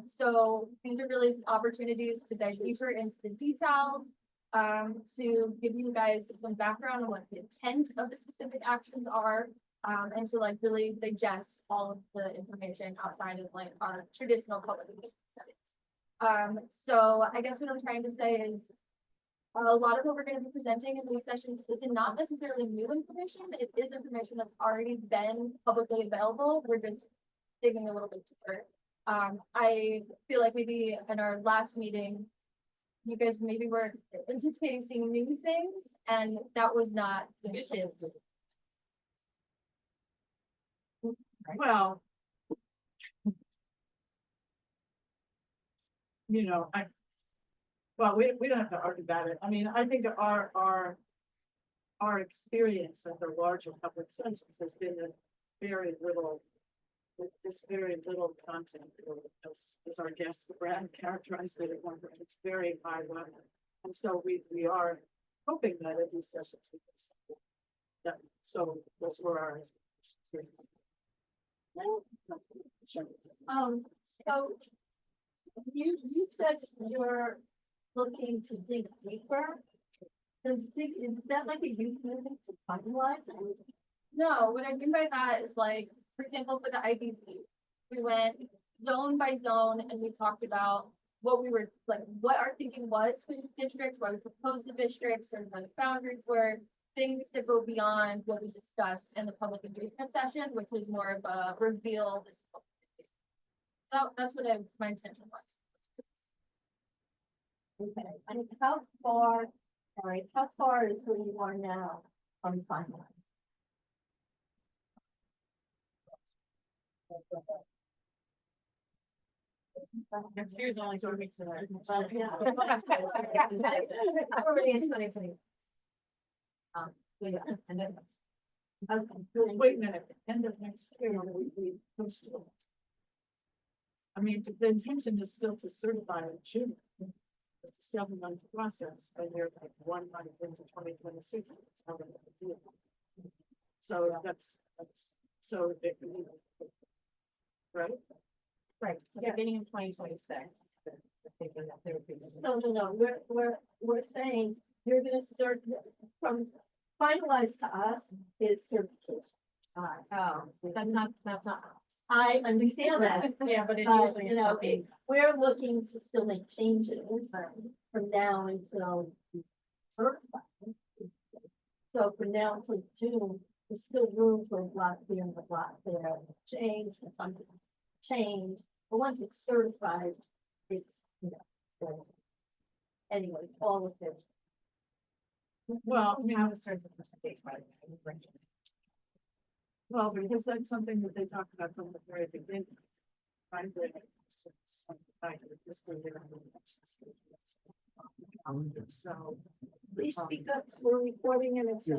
So these are really opportunities to dive deeper into the details, to give you guys some background on what the intent of the specific actions are, and to like really digest all of the information outside of like our traditional public meeting settings. So I guess what I'm trying to say is a lot of what we're going to be presenting in these sessions is not necessarily new information. It is information that's already been publicly available. We're just digging a little bit deeper. I feel like maybe in our last meeting, you guys maybe were anticipating seeing new things, and that was not the intent. Well. You know, well, we don't have to argue about it. I mean, I think our experience at the larger public sessions has been a very little, there's very little content, as our guest Brad characterized it at one point. It's very high level. And so we are hoping that at these sessions we can see that, so those were our expectations. So you said you're looking to dig deeper. Is that like a euphemism for finalize? No, what I mean by that is like, for example, for the IBC, we went zone by zone and we talked about what we were like, what our thinking was for these districts, why we proposed the districts, or where the boundaries were, things that go beyond what we discussed in the public engagement session, which was more of a reveal. That's what my intention was. Okay, and how far is where you are now from finalize? Next year's only 2 weeks away. Already in 2020. So yeah, and then. Wait a minute, end of next year, we posted. I mean, the intention is still to certify in June. It's a 7-month process, and you're like 1 month into 2026. It's how we're gonna do it. So that's, so. Right? Right, so beginning of 2026. thinking that there would be. No, we're saying you're gonna cert, from finalized to us is certification. Oh, that's not. I understand that, Yeah, but it but, usually you ends know, up being. we're looking to still make changes from now until. certified. So from now until June, there's still room for a block here and a block there, change, for something change, but once it's certified, it's, you know. so anyway, all of it. Well, We have a certain date, right? well, because that's something that they talked about from the very beginning. Right, that it's some kind of fiscal year and the next fiscal year. So. Please speak up, we're recording and it's.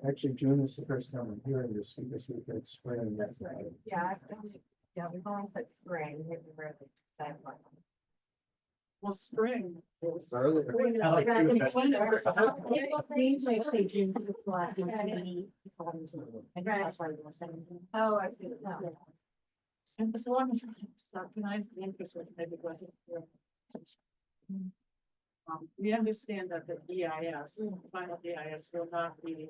Actually, June is the first time I'm hearing this because we've been spreading. That's right. Yeah, we've only said spring, we haven't really said what. Well, spring. is- Early. I like to do that. These may say June, because it's the last one. I think that's why we were saying. Oh, I see. And as long as we can recognize the interest rate, maybe it wasn't. clear. We understand that the EIS, final EIS will not be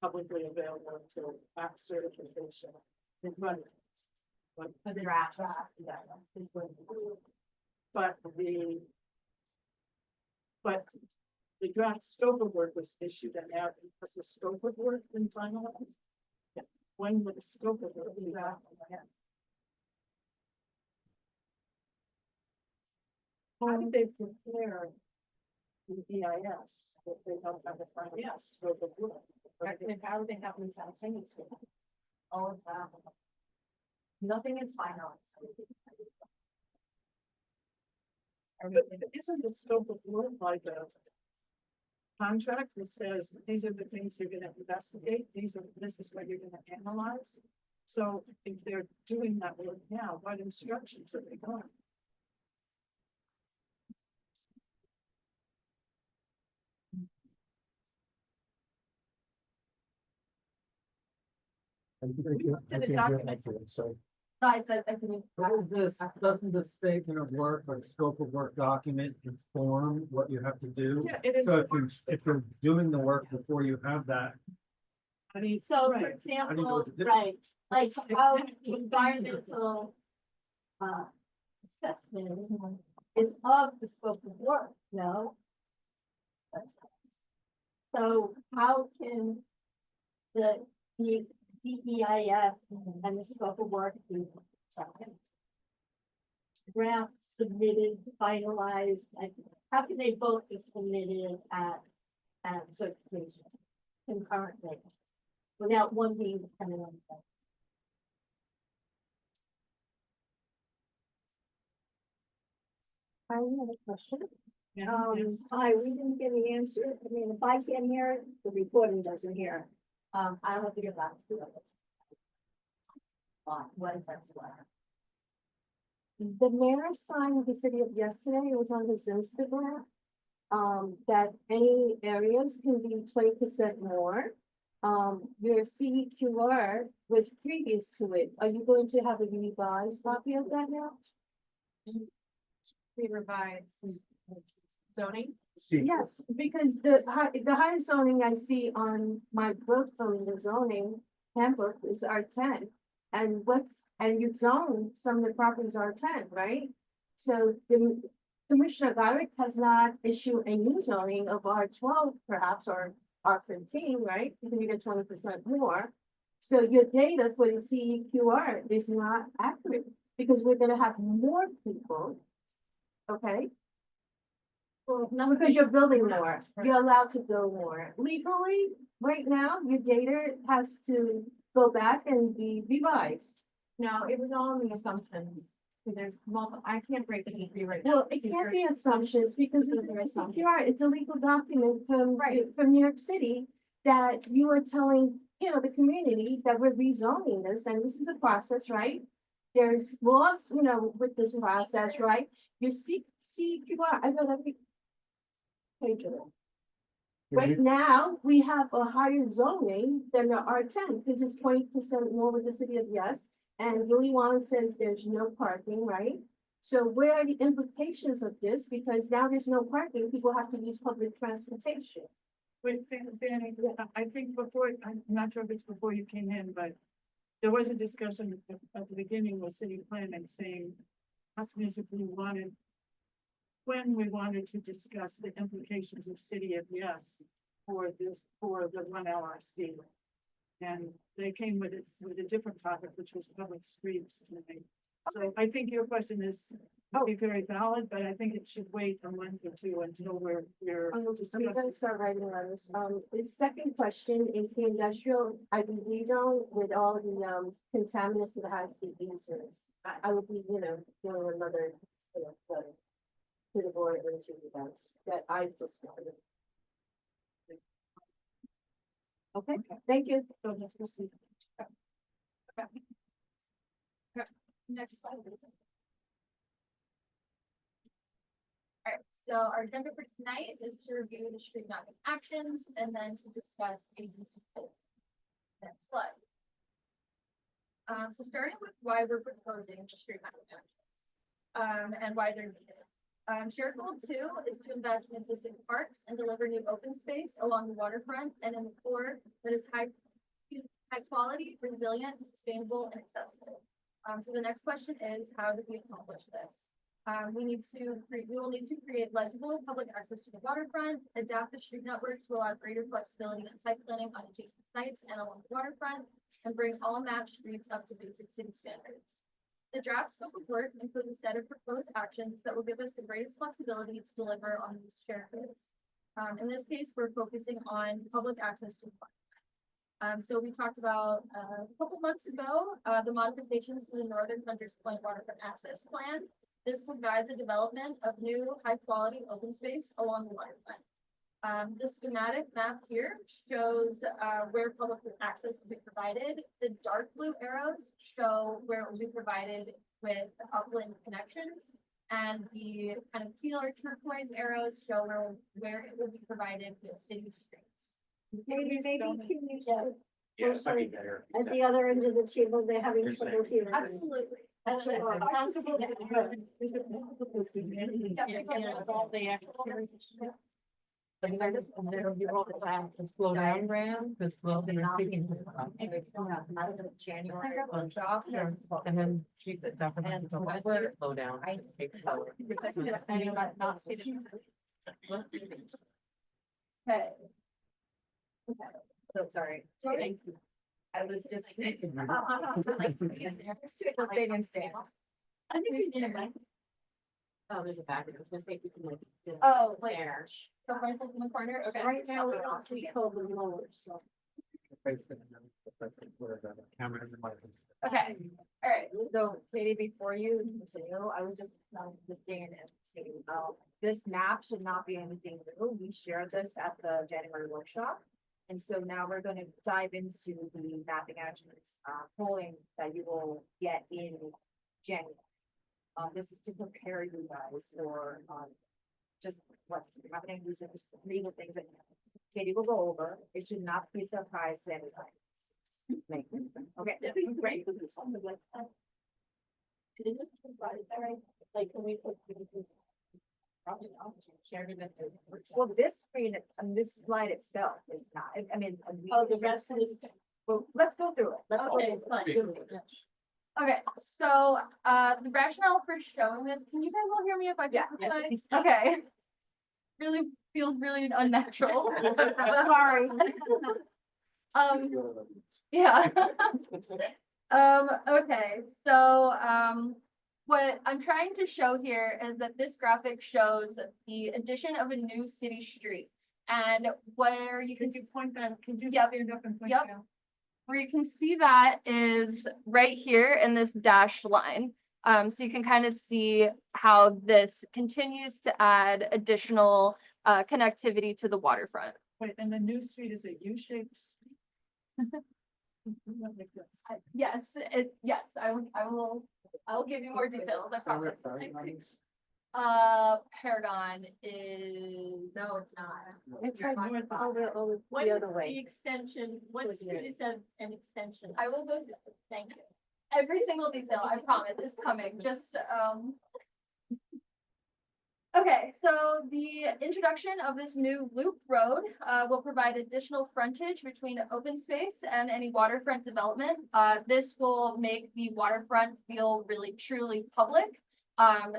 publicly available until after certification. But For the draft. Yeah, is what. But the draft scope of work was issued and now has the scope of work been finalized? Yeah. When would the scope of work be done? How do they prepare the EIS if they don't have the final scope of work? And how would they have these simultaneously? All of that. Nothing is final. But isn't the scope of work like a contract that says, these are the things you're gonna investigate, this is what you're gonna analyze? So if they're doing that work now, what instructions are they going? I can't hear much of it, so. No, I said, I think. Doesn't this statement of work or scope of work document inform what you have to do? Yeah, it is. So if you're doing the work before you have that, I mean, So, for right. I didn't know example, what to do. right, like how Exactly. environmental. Assessment is of the scope of work, no? That's- So how can the DEIS and the scope of work be something? Draft submitted, finalized, like, how can they both be submitted at certification concurrently? Without one being dependent on the other? I have a question. Yeah, yes. Hi, we didn't get the answer. I mean, if I can't hear it, the recording doesn't hear it. I'll have to get back to it. What if that's what? The mayor's sign of the city of yesterday, it was on his Instagram. That any areas can be 20% more. Your CEQR was previous to it. Are you going to have a revised copy of that now? We revise zoning. See, Yes, because the higher zoning I see on my book from the zoning handbook is R10. And you zone some of the properties R10, right? So the Commissioner Garrett has not issued a new zoning of R12 perhaps, or R15, right? Because you get 20% more. So your data for the CEQR is not accurate because we're gonna have more people. Okay? Well, no, because you're building more, you're allowed to build more. Legally, right now, your data has to go back and be revised. No, it was all in the assumptions. So there's multiple, I can't break it for you right now. Well, it can't be assumptions because it's Because a CQR, it's a legal document from, Right. from New York City. That you are telling, you know, the community that we're rezoning this, and this is a process, right? There's laws, you know, with this process, right? You see, CQR, I got every page of it. Right now, we have a higher zoning than the R10, because it's 20% more with the city of Yes. And Willie Wong says there's no parking, right? So where are the implications of this? Because now there's no parking, people have to use public transportation. Wait, Fanny, I think before, I'm not sure if it's before you came in, but there was a discussion at the beginning with city planning saying, asking us if we wanted, when we wanted to discuss the implications of city of yes for this, for the one LRC. And they came with a different topic, which was public streets tonight. So I think your question is, would be very valid, but I think it should wait a month or two until we're I'm gonna discussing. start writing letters. The second question is the industrial IBD zone with all the contaminants that has the users. I would be, doing another, letter to the board and to you guys that I discovered. Okay, thank you. So let's proceed. Next slide, please. All right, so our agenda for tonight is to review the street mapping actions and then to discuss agency goals. Next slide. So starting with why we're proposing the street mapping actions, and why they're needed. Shared goal 2 is to invest in existing parks and deliver new open space along the waterfront and in the core that is high quality, resilient, sustainable, and accessible. So the next question is, how do we accomplish this? We will need to create legible public access to the waterfront, adapt the street network to allow greater flexibility and site planning on adjacent sites and along the waterfront, and bring all mapped streets up to basic city standards. The draft scope of work includes a set of proposed actions that will give us the greatest flexibility to deliver on these shared goals. In this case, we're focusing on public access to the waterfront. So we talked about a couple months ago, the modifications to the Northern Hunters Point Waterfront Access Plan. This will guide the development of new high-quality open space along the waterfront. The schematic map here shows where public access will be provided. The dark blue arrows show where it will be provided with upland connections, and the kind of teal or turquoise arrows show where it will be provided with city streets. Maybe can you Yeah, Oh, sorry. that'd be better. at the other end of the table, they're having You're trouble hearing. Absolutely. And then this, and then you roll the glass and slow down, Ram, the slow down. January workshop, and then keep it down. And slow down. Take slower. Okay. So sorry. Thank you. I was just. I think we did it, right? Oh, there's a back. I was gonna say if you can like. sit Oh, like, There. so myself in the corner, okay. Right now, we don't see cold and lower, so. Cameras and lights. Okay, all right. So Katie, before you continue, I was just digging into, this map should not be anything new. We shared this at the January workshop. And so now we're gonna dive into the mapping actions, polling that you will get in January. This is to prepare you guys for, just what's happening. These are just legal things that Katie will go over. It should not be a surprise to anybody. Okay, great. Like, can we put? Well, this screen, this slide itself is not, I mean. The rest is. Well, let's go through it. Let's go. Okay, through it. fine. Okay, so, the rationale for showing this, can you guys all hear me if I just this way? Okay. Really feels really unnatural. Sorry. Yeah. Okay, so, what I'm trying to show here is that this graphic shows the addition of a new city street. And where you can Can you point that, can you Yep. stand up and point Yep. down? Where you can see that is right here in this dashed line. So you can kind of see how this continues to add additional connectivity to the waterfront. Wait, and the new street is a U-shaped street? Yes, I will give you more details, I promise. Paragon is. No, it's not. It's right over What the is other way. extension, what street is an extension? I will go, thank you. Every single detail, I promise, is coming, just, Okay, so the introduction of this new loop road will provide additional frontage between open space and any waterfront development. This will make the waterfront feel really truly public.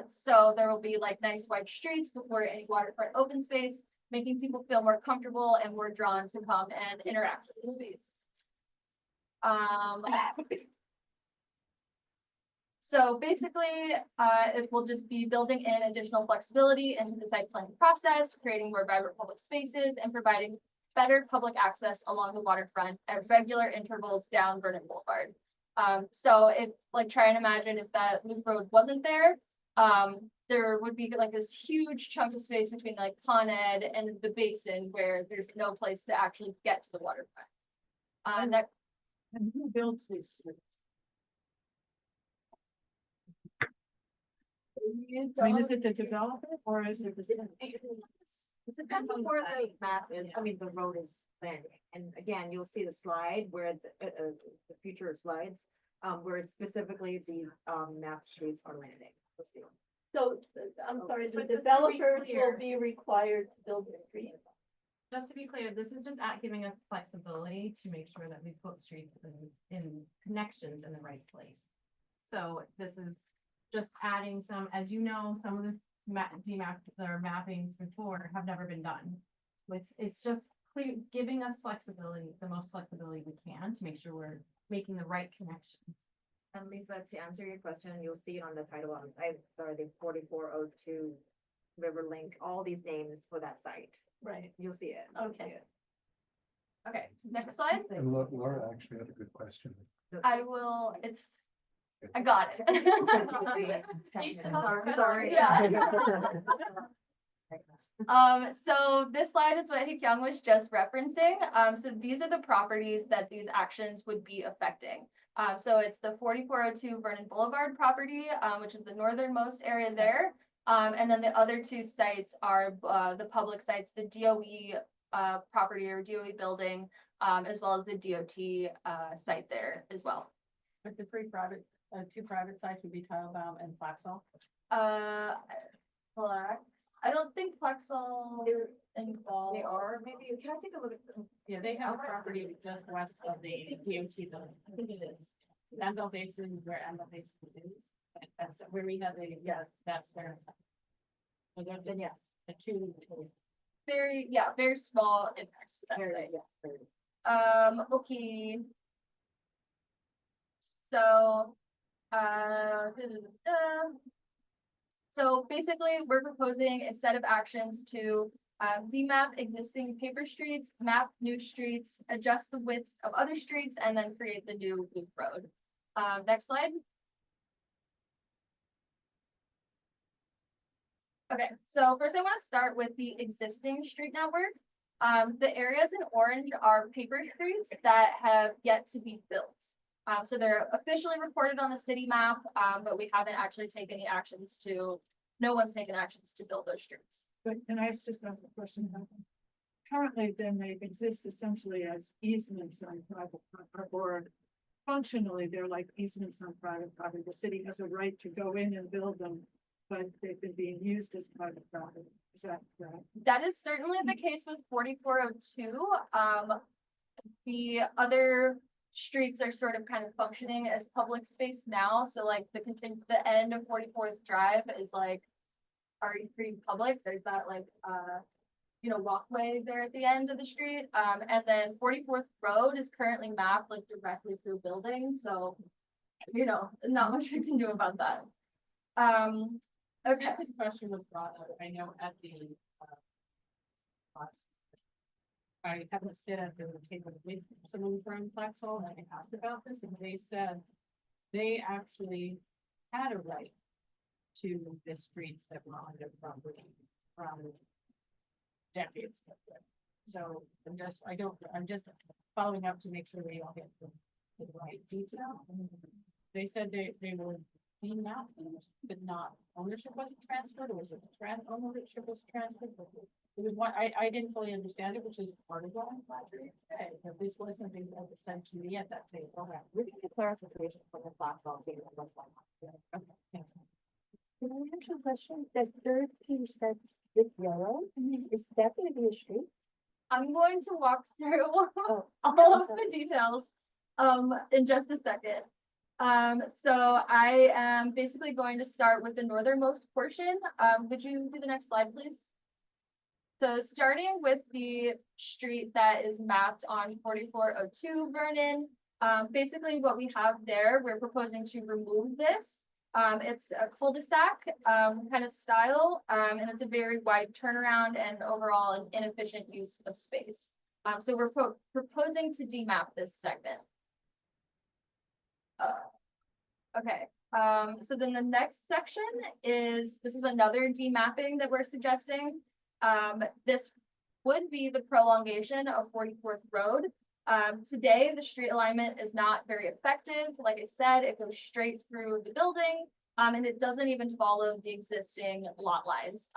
So there will be like nice wide streets before any waterfront open space, making people feel more comfortable and more drawn to come and interact with the space. So basically, it will just be building in additional flexibility into the site planning process, creating more vibrant public spaces and providing better public access along the waterfront at regular intervals down Vernon Boulevard. So if like try and imagine if that loop road wasn't there, there would be like this huge chunk of space between like Con Ed and the basin where there's no place to actually get to the waterfront. Next, And who builds these streets? I mean, is it the developer or is it the city? It depends on where the map is, I mean, the road is landing, and again, you'll see the slide where the future slides, where specifically the, map streets are landing. Let's see. So, I'm sorry, the But just to be developers clear- will be required to build the street. Just to be clear, this is just giving us flexibility to make sure that we put streets in connections in the right place. So this is just adding some, as you know, some of this or mappings before have never been done. So it's just giving us flexibility, the most flexibility we can to make sure we're making the right connections. And Lisa, to answer your question, you'll see it on the title on the site, sorry, the 4402 River Link, all these names for that site. Right. You'll see it. You'll see Okay. it. okay, next slide. And Laura actually had a good question. I will, I got it. Sorry. Yeah. So this slide is what Hee-Kyung was just referencing. So these are the properties that these actions would be affecting. So it's the 4402 Vernon Boulevard property, which is the northernmost area there. And then the other two sites are the public sites, the DOE property or DOE building, as well as the DOT site there as well. But the two private sites would be Tilebaum and Plaxall. Plex. I don't think Plexel They're- involved. They are, maybe, can I take a look at them? Yeah, they have a property just west of the DOT building. I think it is. Enzo Basin, where Enzo Basin is. That's where we have the, yes, that's their. So they're Then yes. the two. Very small impacts. That's Very, it. yeah, very. Okay. So, so basically, we're proposing a set of actions to demap existing paper streets, map new streets, adjust the widths of other streets, and then create the new loop road. Next slide. Okay, so first I want to start with the existing street network. The areas in orange are paper streets that have yet to be built. So they're officially recorded on the city map, but we haven't actually taken any actions no one's taken actions to build those streets. But can I just ask a question? Currently, then they exist essentially as easements on private, or functionally, they're like easements on private property. The city has a right to go in and build them, but they've been being used as private property. Is that correct? That is certainly the case with 4402. The other streets are sort of kind of functioning as public space now. So like the end of 44th Drive is like already pretty public. There's that like walkway there at the end of the street. And then 44th Road is currently mapped like directly through buildings. So not much we can do about that. Okay. This question was brought up, I know at the. I haven't sit at the table with someone from Plaxall and I asked about this and they said they actually had a right to the streets that were on their property from decades ago. So I'm just following up to make sure we all get the right detail. They said they were being mapped, but not ownership wasn't transferred, or was it ownership was transferred? It was one, I didn't fully understand it, which is part of what I'm glad to say, but this was something that was sent to me at that table. We can get clarification from the Plaxall team. That's fine. Okay, thank you. Can I ask you a question? That third piece that's with yellow, is that gonna be a street? I'm going to walk through Oh, all of sorry. the details, in just a second. So I am basically going to start with the northernmost portion. Would you do the next slide, please? So starting with the street that is mapped on 4402 Vernon, basically what we have there, we're proposing to remove this. It's a cul-de-sac, kind of style, and it's a very wide turnaround and overall an inefficient use of space. So we're proposing to demap this segment. Okay, so then the next section this is another demapping that we're suggesting. This would be the prolongation of 44th Road. Today, the street alignment is not very effective. Like I said, it goes straight through the building, and it doesn't even follow the existing lot lines.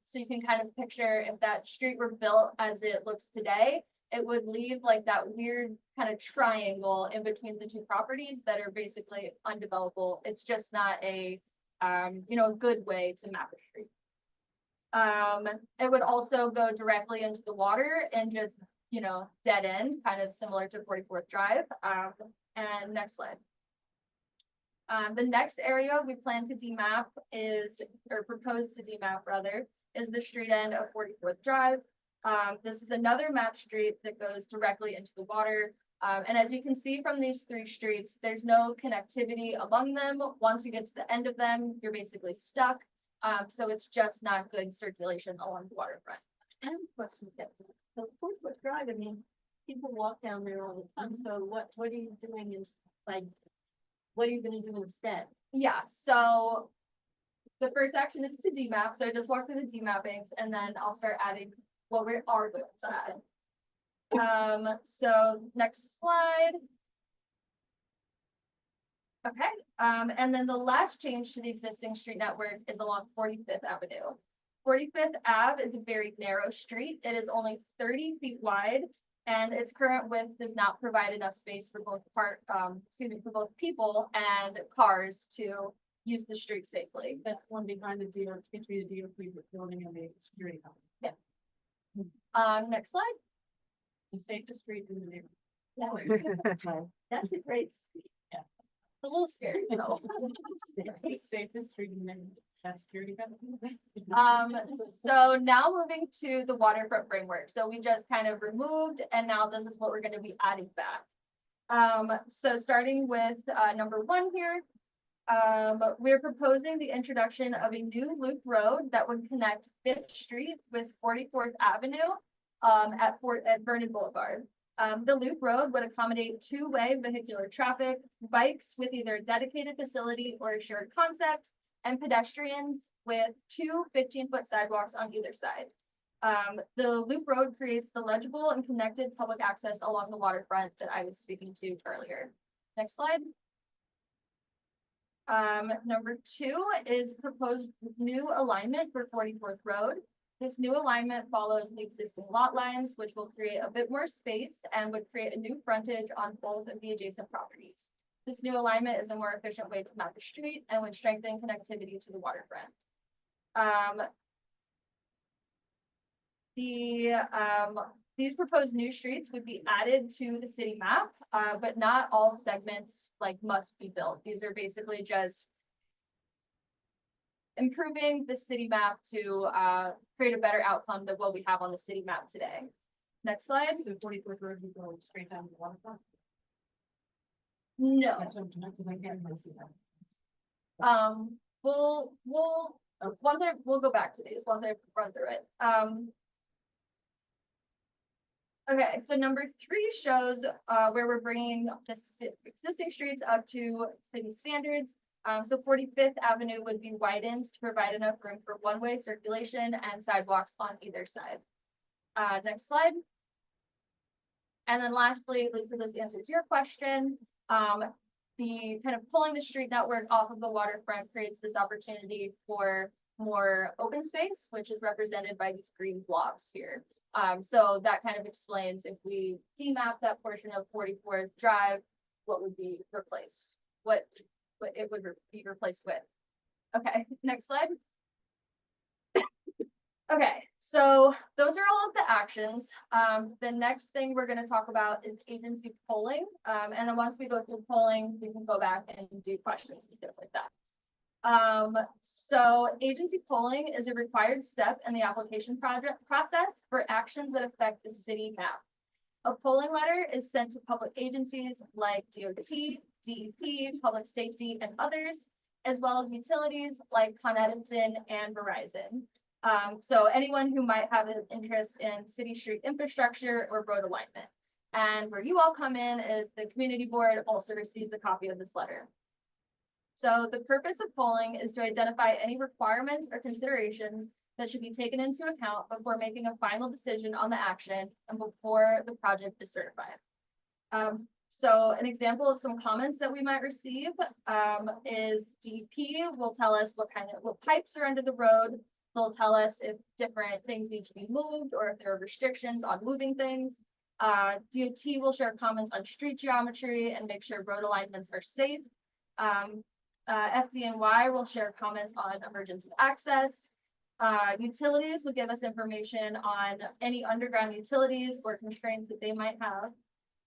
So you can kind of picture if that street were built as it looks today, it would leave like that weird kind of triangle in between the two properties that are basically undevelopable. It's just not a, a good way to map a street. It would also go directly into the water and just, dead end, kind of similar to 44th Drive. And next slide. The next area we plan to demap or propose to demap rather, is the street end of 44th Drive. This is another map street that goes directly into the water. And as you can see from these three streets, there's no connectivity among them. Once you get to the end of them, you're basically stuck. So it's just not good circulation along the waterfront. I have a question, yes. So Portsmouth Drive, I mean, people walk down there all the time, so what are you doing what are you gonna do instead? Yeah, so the first action is to demap. So I just walk through the demappings and then I'll start adding what we are going to add. So next slide. Okay, and then the last change to the existing street network is along 45th Avenue. 45th Ave is a very narrow street. It is only 30 feet wide, and its current width does not provide enough space for both for both people and cars to use the street safely. That's one behind the DOT building and the security company. Next slide. It's the safest street in the neighborhood. That's a great street. It's a little scary though. It's the safest street in the neighborhood. That's security company. So now moving to the waterfront framework. So we just kind of removed, and now this is what we're going to be adding back. So starting with number 1 here, we're proposing the introduction of a new loop road that would connect 5th Street with 44th Avenue at Vernon Boulevard. The loop road would accommodate two-way vehicular traffic, bikes with either a dedicated facility or a shared concept, and pedestrians with 2 15-foot sidewalks on either side. The loop road creates the legible and connected public access along the waterfront that I was speaking to earlier. Next slide. Number 2 is proposed new alignment for 44th Road. This new alignment follows the existing lot lines, which will create a bit more space and would create a new frontage on both of the adjacent properties. This new alignment is a more efficient way to map the street and would strengthen connectivity to the waterfront. These proposed new streets would be added to the city map, but not all segments must be built. These are basically just improving the city map to create a better outcome than what we have on the city map today. Next slide. So 44th Road, you go straight down to the waterfront. No. That's what I'm trying, because I can't really see that. We'll go back to these once I run through it. Okay, so number 3 shows where we're bringing the existing streets up to city standards. So 45th Avenue would be widened to provide enough room for one-way circulation and sidewalks on either side. Next slide. And then lastly, Lisa, this answers your question. The kind of pulling the street network off of the waterfront creates this opportunity for more open space, which is represented by these green blocks here. So that kind of explains if we demap that portion of 44th Drive, what would be replaced, what it would be replaced with. Okay, next slide. Okay, so those are all of the actions. The next thing we're gonna talk about is agency polling. And then once we go through polling, we can go back and do questions and things like that. So agency polling is a required step in the application project process for actions that affect the city map. A polling letter is sent to public agencies like DOT, DEP, Public Safety, and others, as well as utilities like Con Edison and Verizon. So anyone who might have an interest in city street infrastructure or road alignment. And where you all come in is the community board also receives a copy of this letter. So the purpose of polling is to identify any requirements or considerations that should be taken into account before making a final decision on the action and before the project is certified. So an example of some comments that we might receive is DP will tell us what pipes are under the road. They'll tell us if different things need to be moved or if there are restrictions on moving things. DOT will share comments on street geometry and make sure road alignments are safe. FDNY will share comments on emergency access. Utilities will give us information on any underground utilities or constraints that they might have.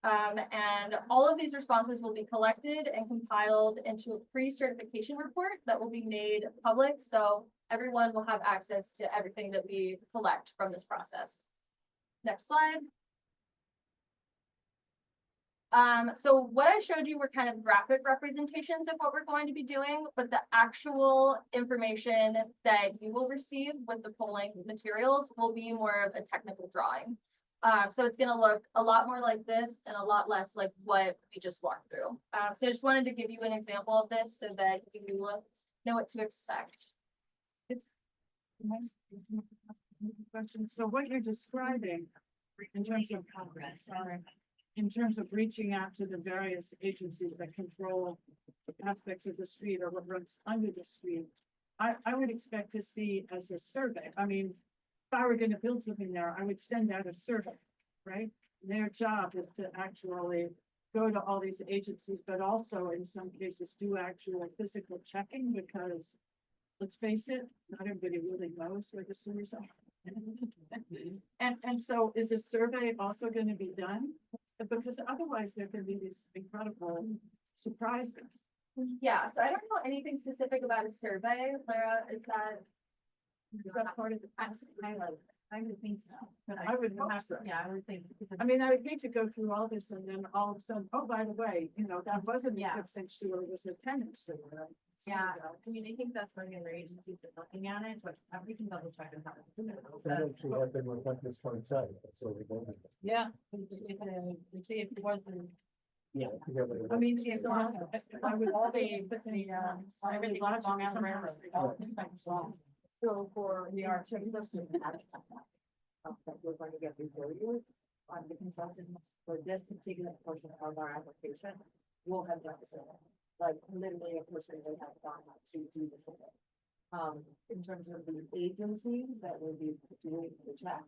And all of these responses will be collected and compiled into a pre-certification report that will be made public. So everyone will have access to everything that we collect from this process. Next slide. So what I showed you were kind of graphic representations of what we're going to be doing, but the actual information that you will receive with the polling materials will be more of a technical drawing. So it's gonna look a lot more like this and a lot less like what we just walked through. So I just wanted to give you an example of this so that you know what to expect. Question. So what you're describing in terms of progress, in terms of reaching out to the various agencies that control aspects of the street or what runs under the street, I would expect to see as a survey. I mean, if I were going to build something there, I would send out a survey, right? Their job is to actually go to all these agencies, but also in some cases do actual physical checking because let's face it, not everybody really knows where the sewers are. And so is a survey also going to be done? Because otherwise there can be these incredible surprises. Yeah, so I don't know anything specific about a survey. Lara, is that part of the? I would think so. But I would hope so. Yeah, I would think. I mean, I would hate to go through all this and then all of a sudden, oh, by the way, you know, that wasn't a Yeah. 6-inch sewer, it was a 10-inch sewer. Right? Yeah, I mean, I think that's why the other agencies are looking at it, but we can double check and have it. That actually happened with like this one side, so we don't. Yeah. If it wasn't. Yeah. I mean, it's not, I would All say, the, everything logic along out somewhere. all the things wrong. So for We are that we're going to get before you on the consultants for this particular portion of our application, we'll have done so. Like literally a person would have gone out to do this. In terms of the agencies that will be doing the check.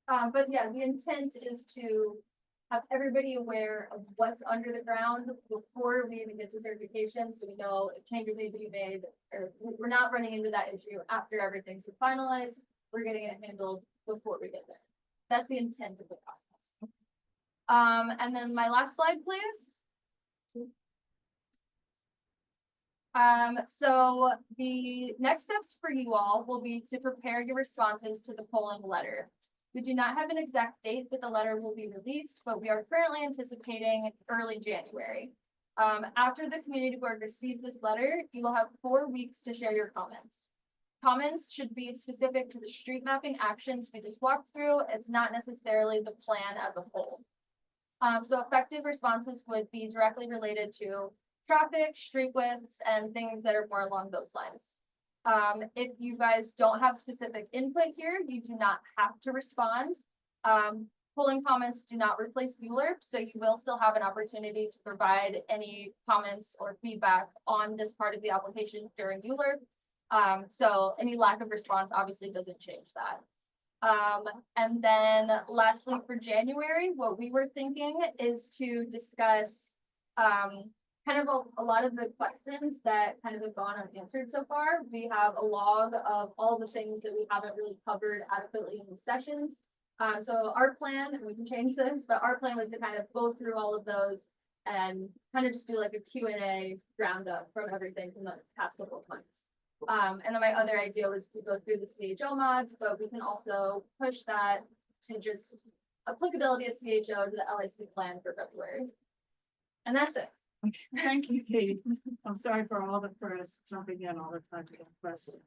But yeah, the intent is to have everybody aware of what's under the ground before we even get to certification, so we know if changes need to be made, or we're not running into that issue after everything's finalized. We're getting it handled before we get there. That's the intent of the process. And then my last slide, please. So the next steps for you all will be to prepare your responses to the polling letter. We do not have an exact date that the letter will be released, but we are currently anticipating early January. After the community board receives this letter, you will have 4 weeks to share your comments. Comments should be specific to the street mapping actions we just walked through. It's not necessarily the plan as a whole. So effective responses would be directly related to traffic, street widths, and things that are more along those lines. If you guys don't have specific input here, you do not have to respond. Polling comments do not replace ULURP, so you will still have an opportunity to provide any comments or feedback on this part of the application during ULURP. So any lack of response obviously doesn't change that. And then lastly, for January, what we were thinking is to discuss kind of a lot of the questions that kind of have gone unanswered so far. We have a log of all the things that we haven't really covered adequately in the sessions. So our plan, and we can change this, but our plan was to kind of go through all of those and kind of just do like a Q&A roundup from everything from the past couple of months. And then my other idea was to go through the CHO mods, but we can also push that to just applicability of CHO to the LIC plan for February. And that's it. Thank you, Katie. I'm sorry for all the press jumping in all the time to get questions.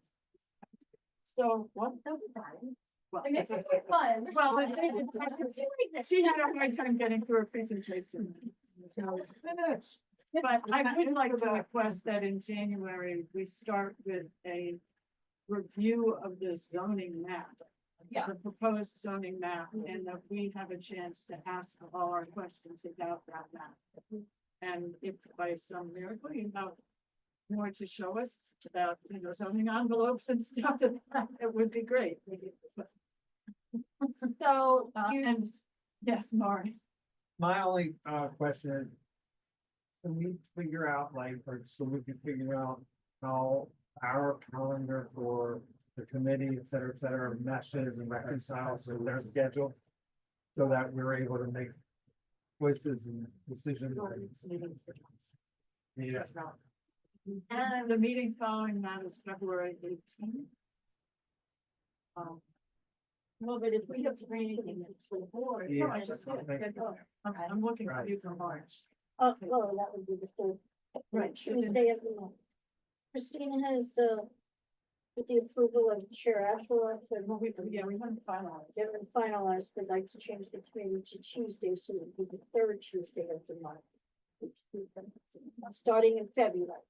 So what? Well, It makes it fun. Well, she had a hard time getting through her presentation. But I would like to request that in January, we start with a review of the zoning map. Yeah. The proposed zoning map, and that we have a chance to ask all our questions about that map. And if by some miracle you have more to show us about, zoning envelopes and stuff, it would be great. So you, And yes, Maury. My only question is, can we figure out or should we be figuring out how our calendar for the committee, et cetera, meshes and reconciles with their schedule? So that we're able to make choices and decisions. Yeah, And the meeting following that is February 18th. Well, but if we have to bring anything to the board. Yeah. No, I just did. I'm looking for you for March. Oh, well, that would be the third. Right. Tuesday of the month. Christina has, with the approval of Chair Ashworth, and Well, we haven't finalized. they haven't finalized, but I'd like to change the committee to Tuesday, so it would be the third Tuesday of the month. Starting in February,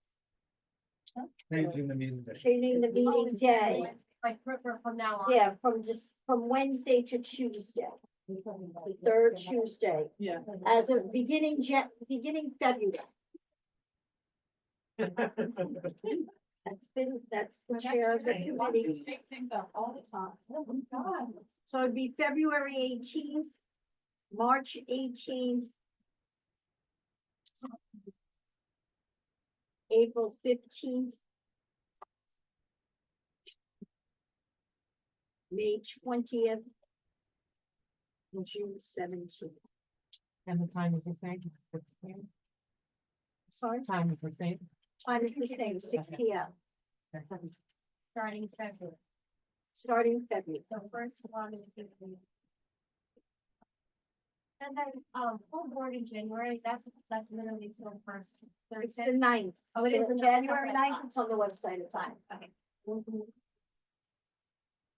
changing the meeting day. changing the meeting day, like from now on. yeah, from Wednesday to Tuesday, the third Tuesday, Yeah. as of beginning February. That's the chair of the committee. Shake things up all the time. Oh my God. So it'd be February 18th, March 18th, April 15th, May 20th, and June 17th. And the time is the same? Sorry, Time is the same? time is the same, 6 p.m. Starting February. starting February. So first one is gonna be. And then, full board in January, that's literally still the first It's the Thursday. 9th. Oh, it is It's the January 9th. 9th, it's on the website at time. Okay.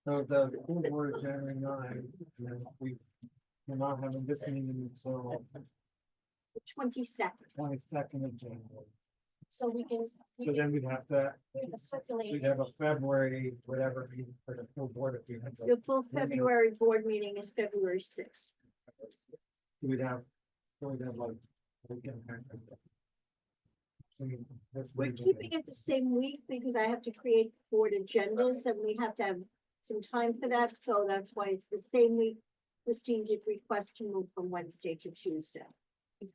So the full board is January 9, and then we're not having this meeting until The 22nd. 22nd of January. So we can, So then we'd have to, circulate. we'd have a February, whatever, meeting for the full board if we had. to- Your full February board meeting is February 6th. We'd have like. we can have that. So this We're week, keeping it the same week because I have to create board agendas and we have to have some time for that, so that's why it's the same week. Christine did request to move from Wednesday to Tuesday.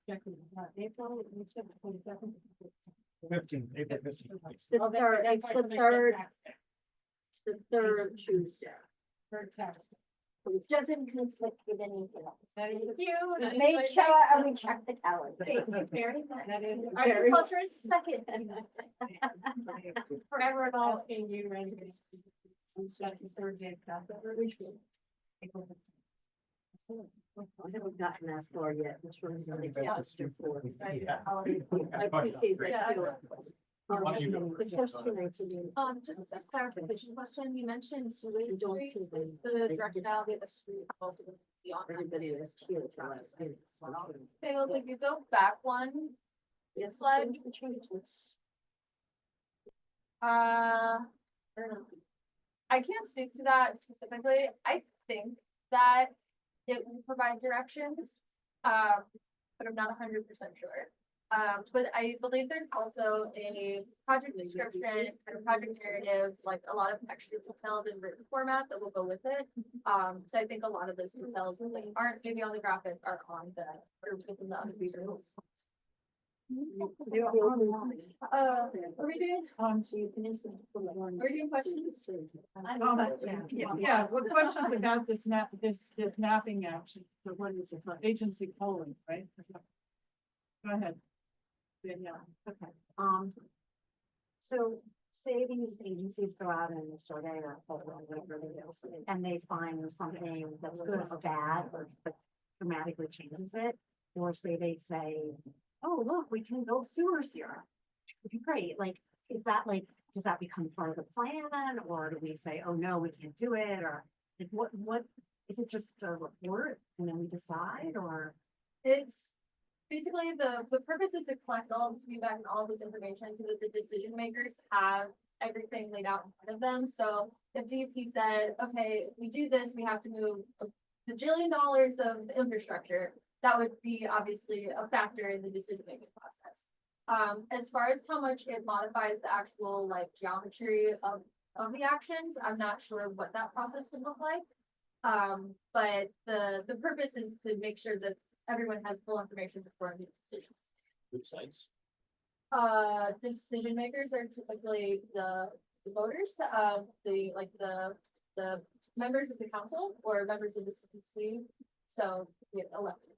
April, you said the 22nd. 15, April 15. It's the Oh, that's right, third, that's it's why the somebody said third, tax day. it's the third Tuesday. Third tax day. So it doesn't conflict with anything else. That is- Make sure I recheck the calendar. That is. Very- Agriculture's second Tuesday. Forever and all being you, Randy. That's the third day of Passover. I haven't gotten that far yet, which one's the Yeah. calendar for. I Yeah. appreciate that too. Why don't you go? The first two nights are doing. Just a clarification question, you mentioned two-way You don't streets, see is them. the They- directionality of the street also gonna be on? that Everybody day? was here for last week. Okay, well, if you go back one, Yes, slide. which changes? I can't speak to that specifically. I think that it will provide directions, but I'm not 100% sure. But I believe there's also a project description, kind of project narrative, like a lot of extra details in written format that will go with it. So I think a lot of those details like aren't maybe on the graphic, are on the, or within the other materials. Are we doing, are we doing questions? Yeah, what questions about this map, this mapping action, the what is it, agency polling, right? Go ahead. Danielle. Okay, so say these agencies go out and survey or whatever they do, and they find something that's good or bad, or but dramatically changes it. Or say they say, oh, look, we can build sewers here. It'd be great, like, is that like, does that become part of the plan, or do we say, oh, no, we can't do it, or like, what, is it just a report and then we decide, or? It's basically the purpose is to collect all of this feedback and all of this information so that the decision makers have everything laid out in front of them. So if DEP said, okay, if we do this, we have to move a bajillion dollars of infrastructure, that would be obviously a factor in the decision making process. As far as how much it modifies the actual like geometry of the actions, I'm not sure what that process would look like. But the purpose is to make sure that everyone has full information before the decisions. Which sites? Decision makers are typically the voters, the members of the council or members of the CPC. So we have elected.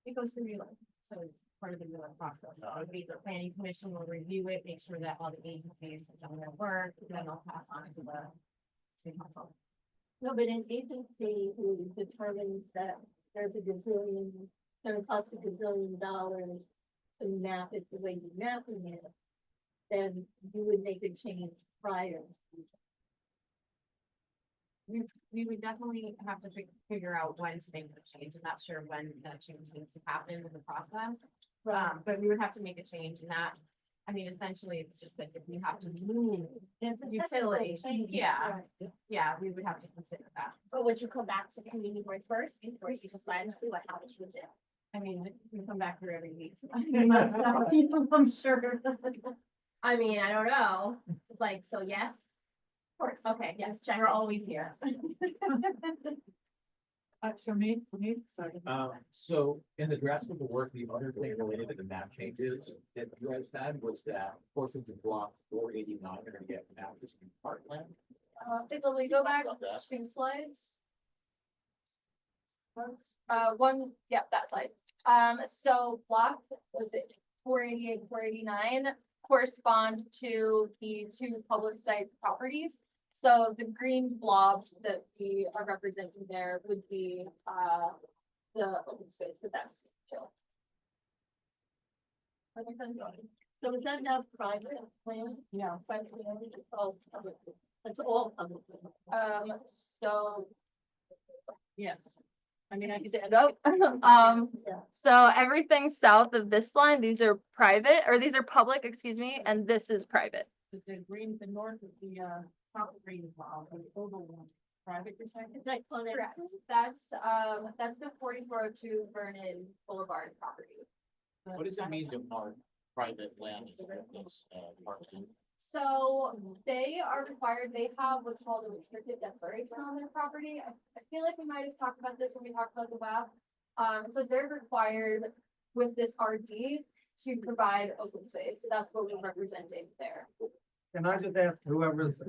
It goes through, so it's part of the renewal process. So it would be the planning commission will review it, make sure that all the agencies have done their work, then they'll pass on to the city council. No, but an agency who determines that there's a gazillion, gonna cost a gazillion dollars to map it the way you're mapping it, then you would make a change prior. We would definitely have to figure out when to make the change. I'm not sure when that change needs to happen in the process. But we would have to make a change in that. I mean, essentially, it's just that if we have to move utilities, yeah, we would have to consider that. But would you come back to community board first before you decide to what, how to change it? I mean, we come back here every week. So I'm sure. I mean, I don't know, like, so yes? Of course. Okay, Yes, just check. we're always here. For me, sorry. So in the draft of the work, the other thing related to the map changes that you guys had was that portions of block 489 are gonna get mapped as parkland. Think we go back About that. 2 slides. One, yeah, that slide. So block, was it 488, 489 correspond to the 2 public site properties. So the green blobs that we are representing there would be, the open space that that's. That makes sense? So is that now private land? Yeah. Private land, it's all public. It's all public. So Yes. I mean, I can stand up. Yeah. So everything south of this line, these are private, or these are public, excuse me, and this is private. the green, the north of the, top green block, the oval one, private perspective. Is that connected? Correct. That's the 4402 Vernon Boulevard property. What does it mean to mark private land as parkland? So they are required, they have what's called a restricted declaration on their property. I feel like we might have talked about this when we talked about the WAP. So they're required with this RD to provide open space. So that's what we're representing there. Can I just ask whoever's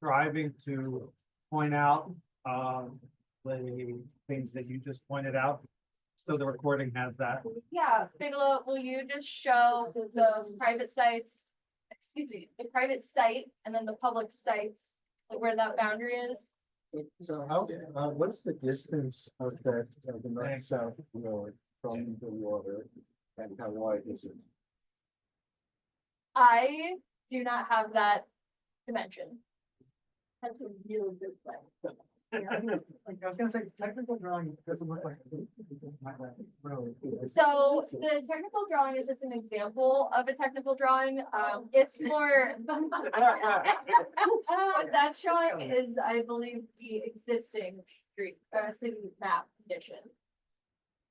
driving to point out the things that you just pointed out? So the recording has that. Yeah, Bigelow, will you just show the private sites, excuse me, the private site and then the public sites, like where that boundary is? So how, what's the distance of that, of the north-south road from the water, and how wide is it? I do not have that dimension. That's a really good plan. I was gonna say, technical drawing doesn't look like. So the technical drawing is just an example of a technical drawing. It's for. What that's showing is, I believe, the existing street, city map condition.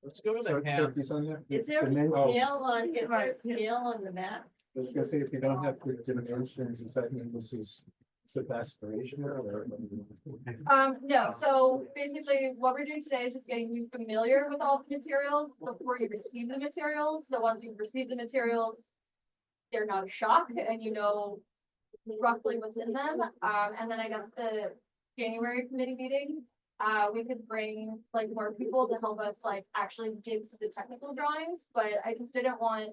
Let's go to the hands. Is there a scale on, is there a scale on the map? I was gonna say, if you don't have good dimensions, is that mean this is With aspiration or? No, so basically what we're doing today is just getting you familiar with all the materials before you receive the materials. So once you've received the materials, they're not a shock and you know roughly what's in them. And then I guess the January committee meeting, we could bring like more people to help us like actually dig through the technical drawings, but I just didn't want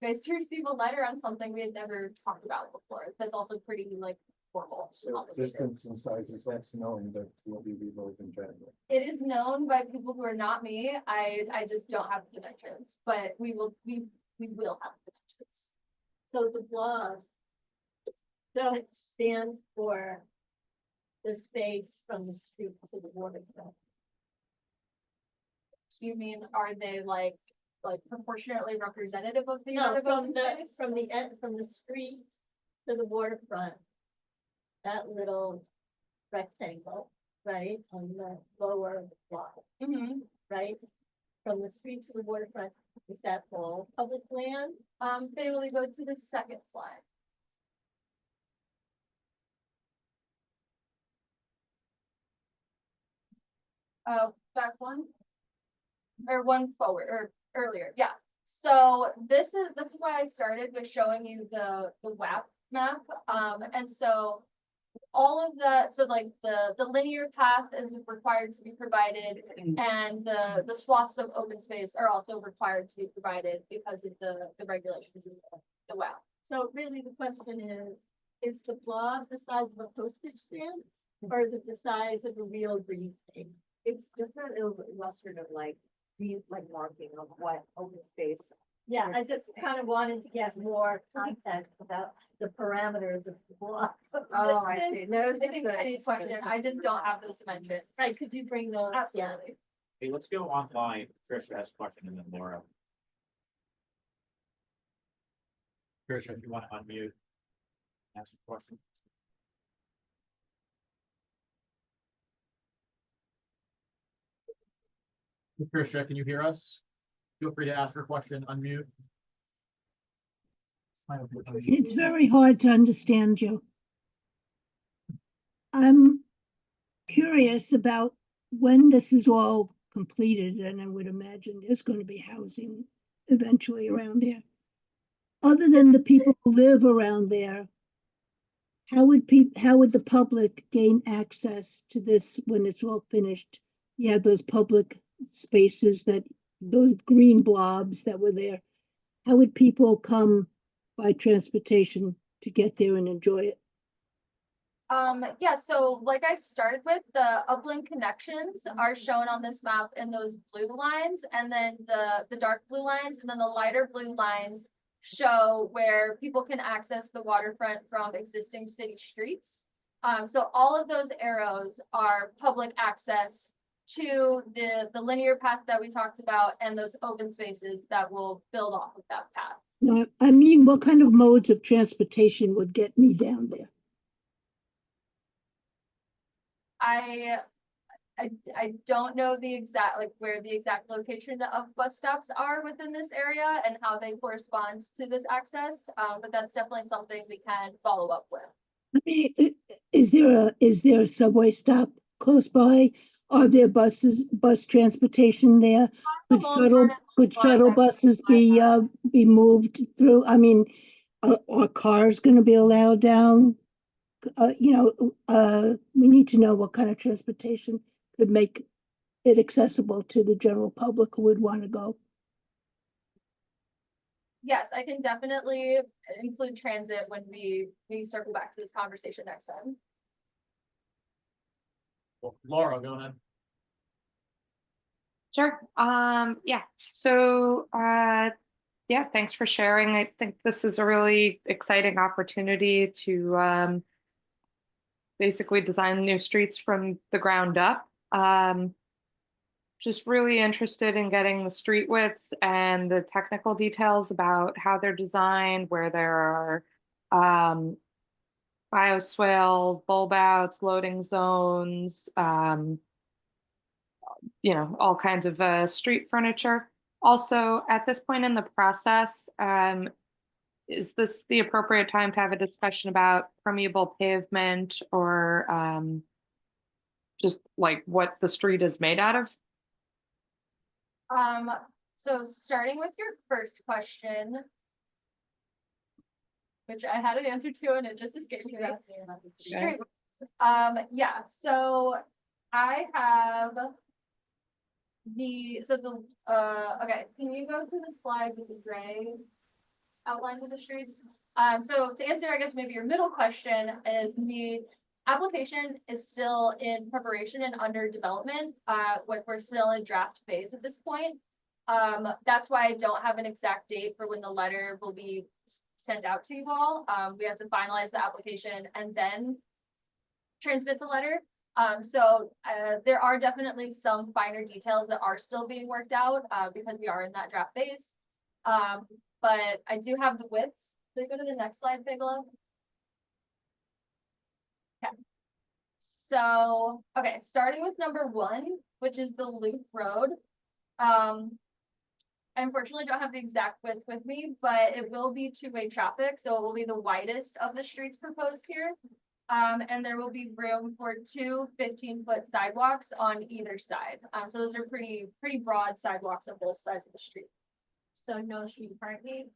you guys to receive a letter on something we had never talked about before. That's also pretty like formal. So complicated. distance and sizes, that's known that will be removed in January. It is known by people who are not me. I just don't have the dimensions, but we will have the dimensions. So the blog does stand for the space from the street to the waterfront. You mean, are they like proportionately representative of the No, amount of open space? from the end, from the street to the waterfront. That little rectangle, right, on the lower block, Mm-hmm. right? From the street to the waterfront, is that all public land? Bailey, go to the second slide. Back one. Or one forward, or earlier, yeah. So this is why I started with showing you the WAP map. And so all of that, so like the linear path is required to be provided, and the swaths of open space are also required to be provided because of the regulations in the WAP. So really the question is the block the size of a postage stamp? Or is it the size of a real green thing? It's just an illustrative, like marking of what open space. Yeah, I just kind of wanted to get more context about the parameters of the block. Oh, I This see. is- No, it's I just think the- Penny's question, I just don't have those dimensions. Right, could you bring those? Yeah. Absolutely. Hey, let's go online. Tricia has a question and then Laura. Tricia, if you want to unmute. Ask a question. Tricia, can you hear us? Feel free to ask your question, unmute. It's very hard to understand you. I'm curious about when this is all completed, and I would imagine there's going to be housing eventually around there. Other than the people who live around there, how would the public gain access to this when it's all finished? You have those public spaces those green blobs that were there. How would people come by transportation to get there and enjoy it? Yeah, so like I started with, the upland connections are shown on this map in those blue lines, and then the dark blue lines, and then the lighter blue lines show where people can access the waterfront from existing city streets. So all of those arrows are public access to the linear path that we talked about and those open spaces that will build off of that path. No, I mean, what kind of modes of transportation would get me down there? I don't know the exact, like where the exact location of bus stops are within this area and how they correspond to this access, but that's definitely something we can follow up with. I mean, is there a subway stop close by? Are there bus transportation there? Could shuttle buses be moved through? I mean, are cars gonna be allowed down? We need to know what kind of transportation could make it accessible to the general public who would want to go. Yes, I can definitely include transit when we circle back to this conversation next time. Well, Laura, go ahead. Sure. Yeah. So, yeah, thanks for sharing. I think this is a really exciting opportunity to basically design new streets from the ground up. Just really interested in getting the street widths and the technical details about how they're designed, where there are bioswales, bulb outs, loading zones, all kinds of street furniture. Also, at this point in the process, is this the appropriate time to have a discussion about permeable pavement or just like what the street is made out of? So starting with your first question, which I had an answer to and it just escaped me. Street, yeah, so I have okay, can you go to the slide with the gray outlines of the streets? So to answer, I guess maybe your middle question is the application is still in preparation and under development. We're still in draft phase at this point. That's why I don't have an exact date for when the letter will be sent out to you all. We have to finalize the application and then transmit the letter. So there are definitely some finer details that are still being worked out because we are in that draft phase. But I do have the widths. So go to the next slide, Figula. Okay. So, okay, starting with number 1, which is the loop road. I unfortunately don't have the exact width with me, but it will be two-way traffic. So it will be the widest of the streets proposed here. And there will be room for 2 15-foot sidewalks on either side. So those are pretty broad sidewalks on both sides of the street. So no street parking?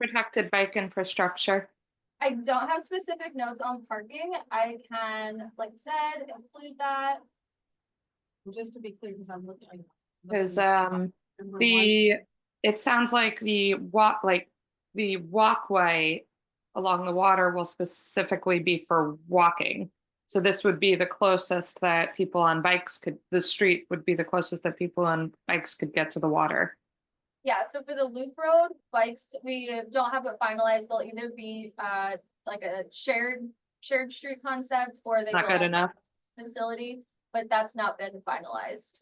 Protected bike infrastructure. I don't have specific notes on parking. I can, like I said, include that. Just to be clear, because I'm looking. Because number it sounds like the walkway along the water will specifically be for walking. So this would be the closest that people on bikes could, the street would be the closest that people on bikes could get to the water. Yeah, so for the loop road bikes, we don't have it finalized. They'll either be like a shared street concept or they Not good enough. Facility, but that's not been finalized.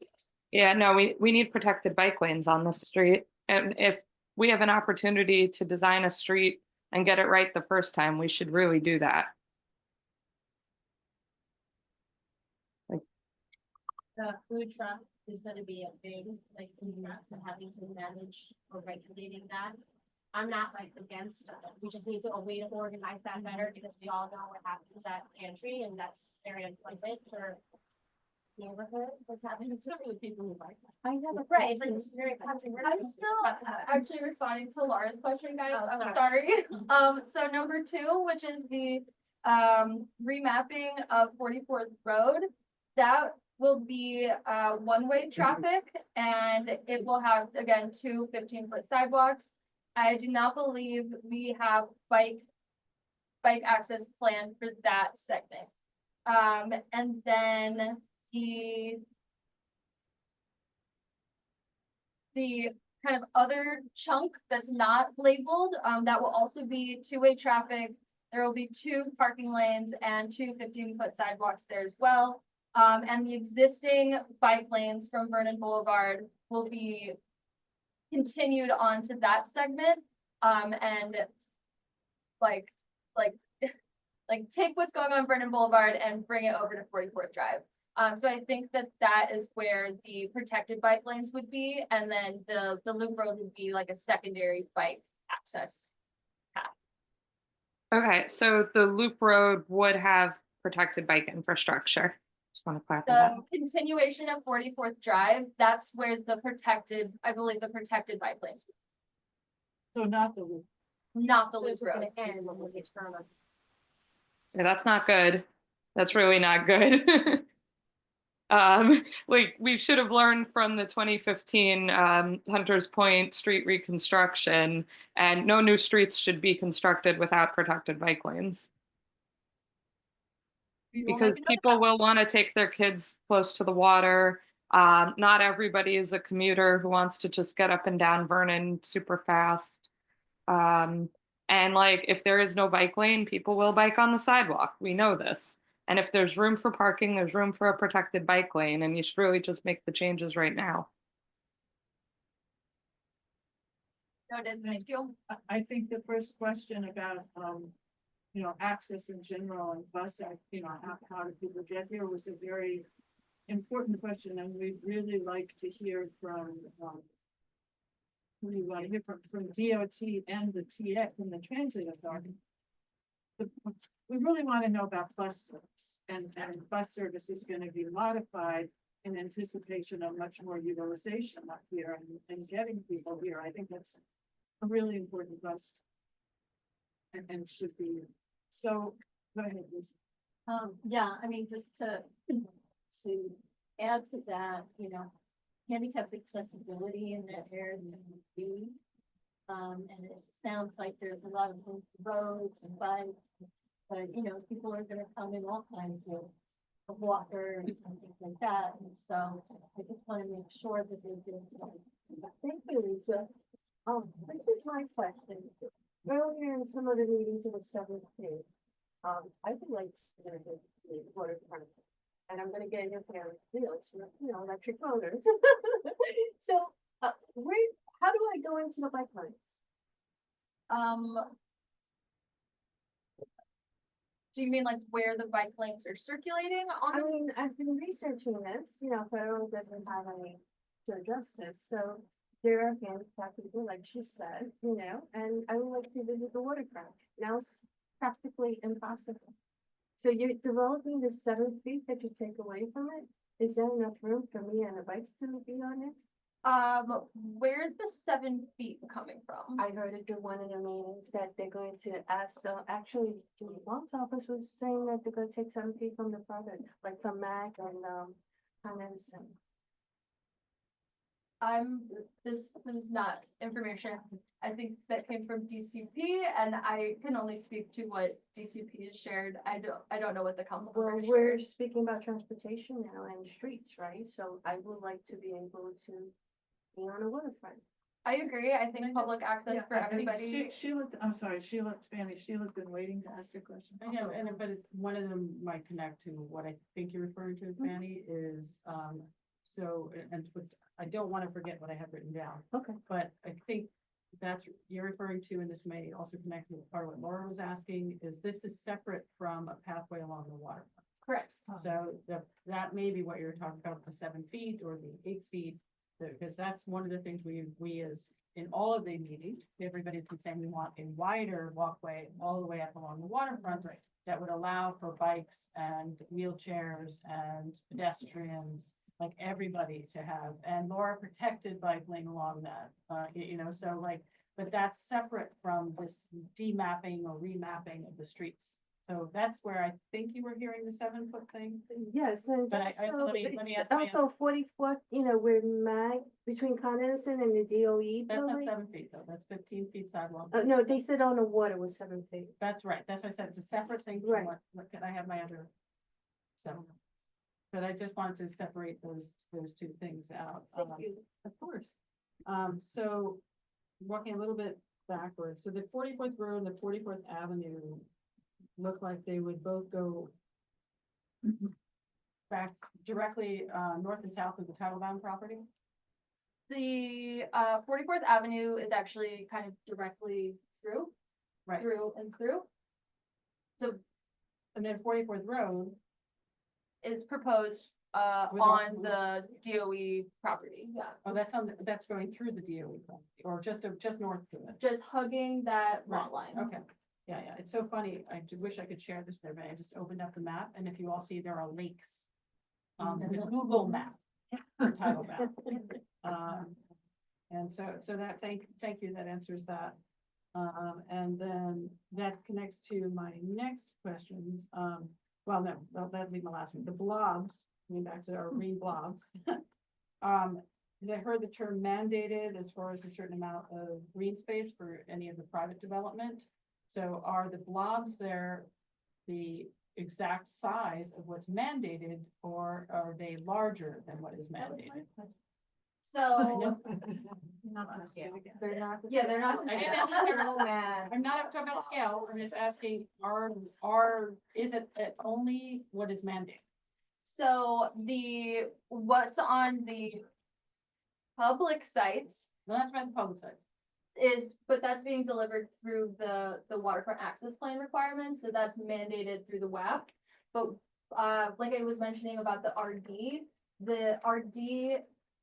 Yeah, no, we need protected bike lanes on the street. And if we have an opportunity to design a street and get it right the first time, we should really do that. The food truck is gonna be a big, like, impact to having to manage or regulating that. I'm not like against, we just need a way to organize that better because we all know what happens at pantry and that's very unpleasant for neighborhood, what's happening to people who like that. I know, right, it's like, it's very controversial. I'm still actually responding to Laura's question, guys. Oh, I'm sorry. So number 2, which is the remapping of 44th Road, that will be one-way traffic and it will have, again, 2 15-foot sidewalks. I do not believe we have bike access planned for that segment. And then the kind of other chunk that's not labeled, that will also be two-way traffic. There will be 2 parking lanes and 2 15-foot sidewalks there as well. And the existing bike lanes from Vernon Boulevard will be continued onto that segment. And like take what's going on Vernon Boulevard and bring it over to 44th Drive. So I think that is where the protected bike lanes would be, and then the loop road would be like a secondary bike access path. Okay, so the loop road would have protected bike infrastructure. Just want to clarify that. The continuation of 44th Drive, that's where I believe the protected bike lanes would So not the loop. be, not the So loop it's just road. gonna end when we turn on. Yeah, that's not good. That's really not good. Like we should have learned from the 2015 Hunters Point street reconstruction, and no new streets should be constructed without protected bike lanes. Because people will want to take their kids close to the water. Not everybody is a commuter who wants to just get up and down Vernon super fast. And like, if there is no bike lane, people will bike on the sidewalk. We know this. And if there's room for parking, there's room for a protected bike lane, and you should really just make the changes right now. Noted, thank you. I think the first question about, access in general and busing, how do people get here was a very important question, and we'd really like to hear from, we want to hear from DOT and the TA, from the transit authority. We really want to know about bus service, and bus service is going to be modified in anticipation of much more utilization up here and getting people here. I think that's a really important question. And should be, so, go ahead, Lisa. Yeah, I mean, just to add to that, you know, handicap accessibility in that area is key. And it sounds like there's a lot of roads and bikes, but, you know, people are gonna come in all kinds of walkers and things like that, and so I just wanna make sure that they do. Thank you, Lisa. This is my question. Earlier in some of the meetings in the seventh grade, I would like to do the waterfront. And I'm gonna get your parents, you know, electric motor. So, how do I go into the bike lanes? Do you mean like where the bike lanes are circulating on? I mean, I've been researching this, you know, federal doesn't have any to address this, so there are handicapped people, like she said, you know, and I would like to visit the waterfront. Now it's practically impossible. So you're developing this 7 feet that you take away from it? Is there enough room for me and the bikes to be on it? Where's the 7 feet coming from? I heard it through one of the meetings that they're going to ask, so actually, Julie Bond's office was saying that they're gonna take 7 feet from the project, like from Mac and, Anderson. This is not information. I think that came from DCP, and I can only speak to what DCP has shared. I don't know what the council. Well, members we're shared. speaking about transportation now and streets, right? So I would like to be able to be on a waterfront. I agree. I think public access Yeah, for I think everybody. Sheila, I'm sorry, Sheila's been waiting to ask a question. I know, but one of them might connect to what I think you're referring to, Fanny, is, so, and what's, I don't want to forget what I have written down. Okay. But I think that's, you're referring to, and this may also connect with part of what Laura was asking, is this is separate from a pathway along the waterfront. Correct. So that may be what you're talking about, the 7 feet or the 8 feet, because that's one of the things we as, in all of the meetings, everybody's been saying we want a wider walkway all the way up along the waterfront that would allow for bikes and wheelchairs and pedestrians, like everybody to have, and Laura protected bike lane along that, you know, so like, but that's separate from this demapping or remapping of the streets. So that's where I think you were hearing the 7 foot thing. Yes, and But let me ask my also 44th, you know, where Mag, between Con Edison and the DOE That's not building. 7 feet though, that's 15 feet sidewalk. Oh, no, they said on the water was 7 feet. That's right, that's why I said it's a separate thing from Right. what can I have my other? So, but I just wanted to separate those two things out. Thank you. Of course. So walking a little bit backwards, so the 44th Road and the 44th Avenue look like they would both go back directly, north and south of the title bound property. The 44th Avenue is actually kind of directly through. Right. Through and through. So And then 44th Road, is proposed With on the DOE property, yeah. oh, that's going through the DOE property, or just north of it. Just hugging that Right, lot line. Okay, yeah, it's so funny, I wish I could share this, but I just opened up the map, and if you all see, there are lakes. The Google map, for title map. And so that, thank you, that answers that. And then that connects to my next questions, well, no, that'd be my last one, the blobs, going back to our green blobs. Because I heard the term mandated as far as a certain amount of green space for any of the private development. So are the blobs there the exact size of what's mandated, or are they larger than what is mandated? So, Not to scale. They're not. yeah, they're not. I didn't ask I'm not talking about scale, I'm just asking, is it only what is mandated? So what's on the public sites No, that's about the public sites. but that's being delivered through the waterfront access plan requirements, so that's mandated through the WAP. But, like I was mentioning about the RD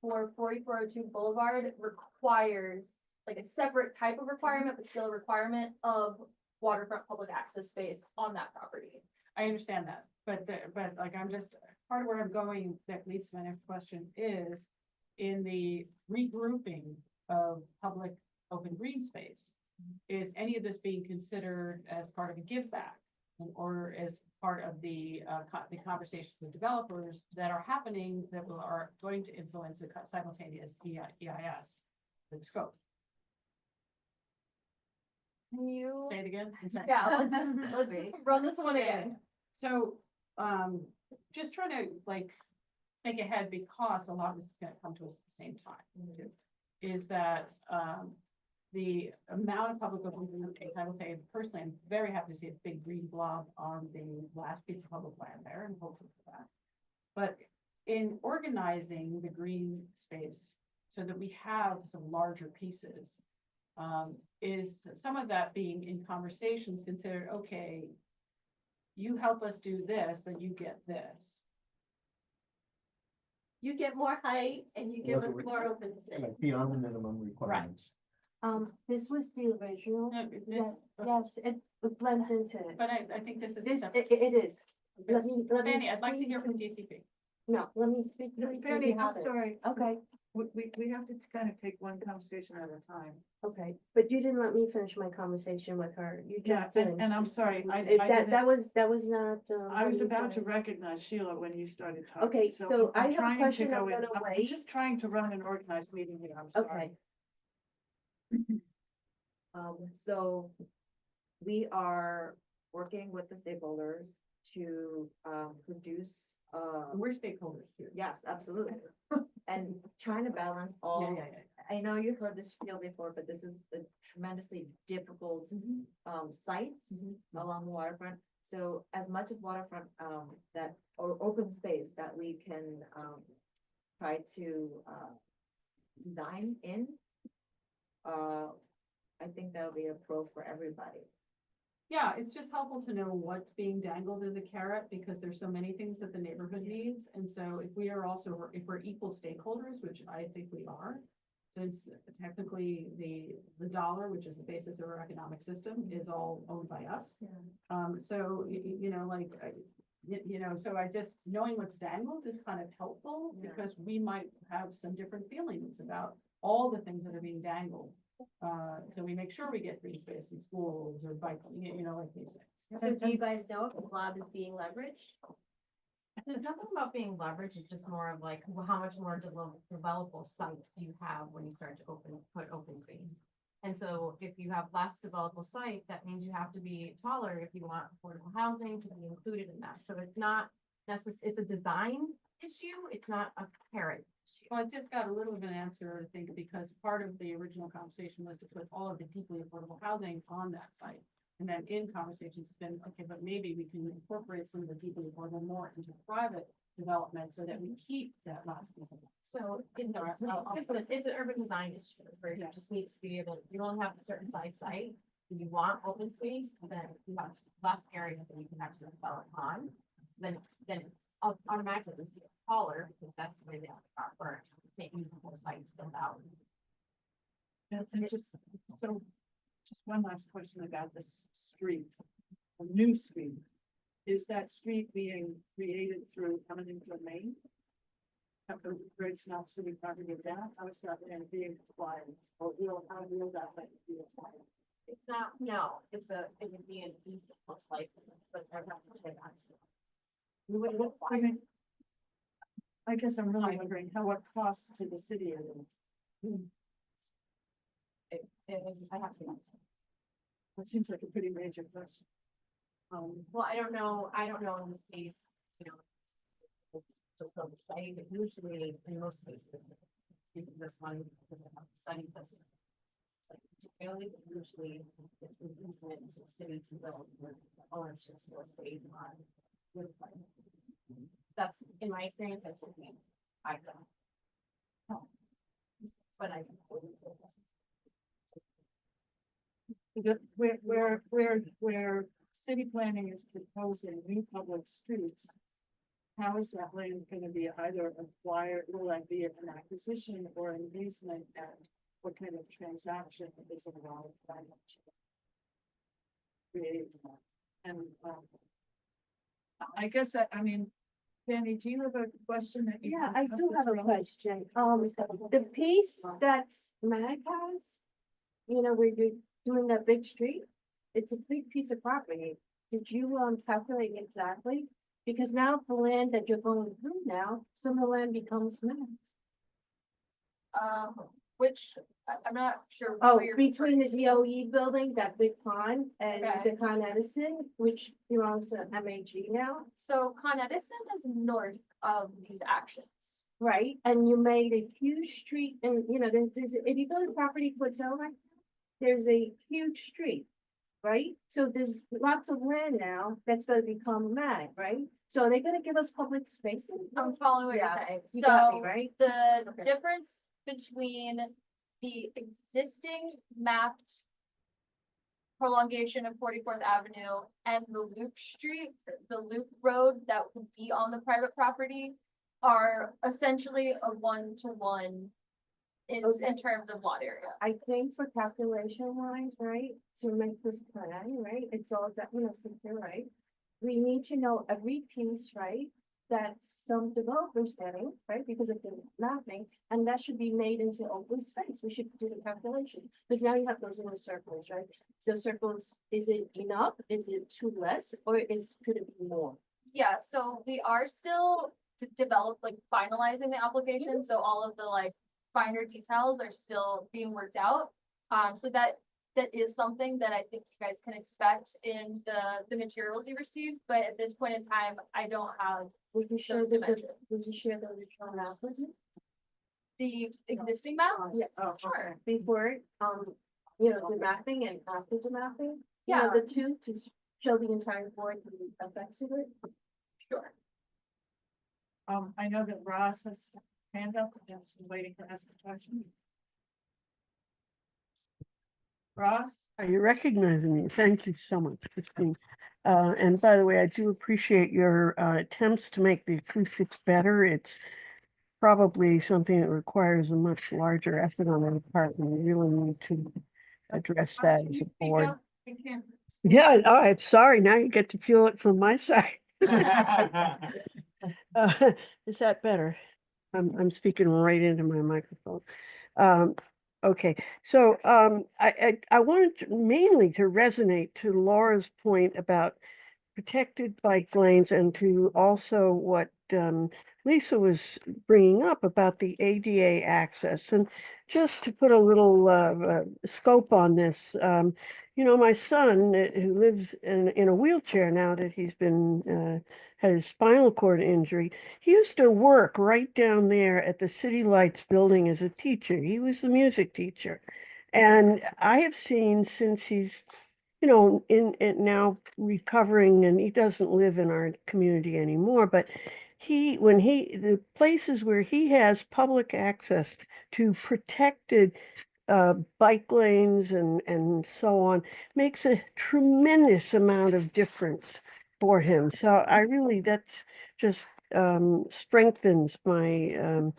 for 4402 Boulevard requires like a separate type of requirement, but still a requirement of waterfront public access space on that property. I understand that, but like, I'm just, part of where I'm going, that leads to my next question is, in the regrouping of public open green space, is any of this being considered as part of a give back? Or as part of the conversations with developers that are happening that are going to influence a simultaneous EIS, the scope? Can you? Say it again? Yeah, let's run this one again. So, just trying to like think ahead, because a lot of this is gonna come to us at the same time. Is that, the amount of public open green space, I will say personally, I'm very happy to see a big green blob on the last piece of public land there, and hopeful for that. But in organizing the green space so that we have some larger pieces, is some of that being in conversations considered, okay, you help us do this, then you get this. You get more height and you give us more open space. Like beyond the minimum requirements. This was the original. No, this- Yes, it blends into it. But I think this is. This, separate. it is. Let me Fanny, I'd like to speak. hear from DCP. No, let me speak. let me Fanny, speak I'm about it. sorry. Okay, We have to kind of take one conversation at a time. okay, but you didn't let me finish my conversation with her. You Yeah, jumped in. and I'm sorry, I That didn't, was not. I was what you about to said. recognize Sheila when you started talking. Okay, so I I'm have a trying to question, go I'm in. gonna I'm wait. just trying to run an organized meeting here, I'm sorry. Okay, So we are working with the stakeholders to, produce, We're stakeholders too. yes, absolutely. And trying to balance all. Yeah. I know you've heard this spiel before, but this is a tremendously difficult, sites along the waterfront. So as much as waterfront, that, or open space that we can, try to, design in, I think that'll be a pro for everybody. Yeah, it's just helpful to know what's being dangled as a carrot, because there's so many things that the neighborhood needs. And so if we are also, if we're equal stakeholders, which I think we are, since technically the dollar, which is the basis of our economic system, is all owned by us. So, you know, like, you know, so I just, knowing what's dangled is kind of helpful, Yeah. because we might have some different feelings about all the things that are being dangled. So we make sure we get green space in schools or bike, you know, like these things. so do you guys know if the blob is being leveraged? There's nothing about being leveraged, it's just more of like, how much more developable site do you have when you start to put open space? And so if you have less developable site, that means you have to be taller if you want affordable housing to be included in that. So it's not it's a design issue, it's not a carrot issue. Well, I just got a little of an answer, I think, because part of the original conversation was to put all of the deeply affordable housing on that site. And then in conversations, it's been, okay, but maybe we can incorporate some of the deeply affordable more into private development so that we keep that last piece of it. So it's an urban design issue where you just need to be able, you only have a certain size site. If you want open space, then you have less area that you can actually develop on. Then automatically it's taller, because that's the way the art works. You can't use the whole site to build out. And just, so, just one last question about this street, a new street. Is that street being created through eminent domain? Where it's not city property down, how is that being applied, or how will that be applied? It's not, no, it would be an easement, most likely, but I have to say that. We wouldn't I mean, I guess I'm really wondering how it costs to the city. I have to. It seems like a pretty major question. Well, I don't know in this case, you know, it's just on the site, but usually in most cases, even this one, because I have studied this. It's like particularly, but usually it's an easement to the city to build, where the ownership still stays on. That's, in my experience, that's what I've done. But I. Where city planning is proposing new public streets, how is that land gonna be either acquired, will that be an acquisition or an easement? what kind of transaction is involved. Creating that. And, I guess that, I mean, Penny, do you have a question that you? Yeah, can I pass do this have a around? question. The piece that's Mag has, you know, where you're doing that big street, it's a big piece of property. Did you, calculate exactly? Because now the land that you're going through now, some of the land becomes Mag's. Which, I'm not sure. Oh, what you're between the referring to. DOE building, that big pond, and Okay. the Con Edison, which belongs to MAG now, So Con Edison is north of these actions. right? And you made a huge street, and, you know, there's, if you go to Property Hotel right now, there's a huge street, right? So there's lots of land now that's gonna become MAG, right? So are they gonna give us public spaces? I'm following what Yeah, you're saying. you got me, So right? the Okay. difference between the existing mapped prolongation of 44th Avenue and the loop street, the loop road that would be on the private property are essentially a 1-to-1 in terms of lot area. I think for calculation wise, right, to make this plan, right, it's all that, you know, secure, right? We need to know every piece, right, that some developers getting, right, because of the mapping, and that should be made into open space. We should do the calculation, because now you have those little circles, right? So circles, is it enough? Is it too less, or could it be more? Yeah, so we are still like finalizing the application, so all of the like finer details are still being worked out. So that is something that I think you guys can expect in the materials you receive, but at this point in time, I don't have Would you share those the, dimensions. would you share the original map with me? The existing map? Yes. Sure. Before, you know, the mapping and after the mapping? You know, Yeah. the two to show the entire board the effects of it. Sure. I know that Ross has hand up and is waiting to ask a question. Ross? You recognizing me? Thank you so much, Christine. And by the way, I do appreciate your attempts to make the acoustics better. It's probably something that requires a much larger effort on our part, and we really need to address that as a board. I can't. Yeah, oh, I'm sorry. Now you get to feel it from my side. Is that better? I'm speaking right into my microphone. Okay, so I wanted mainly to resonate to Laura's point about protected bike lanes and to also what Lisa was bringing up about the ADA access. And just to put a little scope on this, you know, my son who lives in a wheelchair now that he's been had his spinal cord injury, he used to work right down there at the City Lights building as a teacher. He was the music teacher. And I have seen since he's, you know, in now recovering, and he doesn't live in our community anymore, but the places where he has public access to protected bike lanes and so on makes a tremendous amount of difference for him. So I really, that's just strengthens my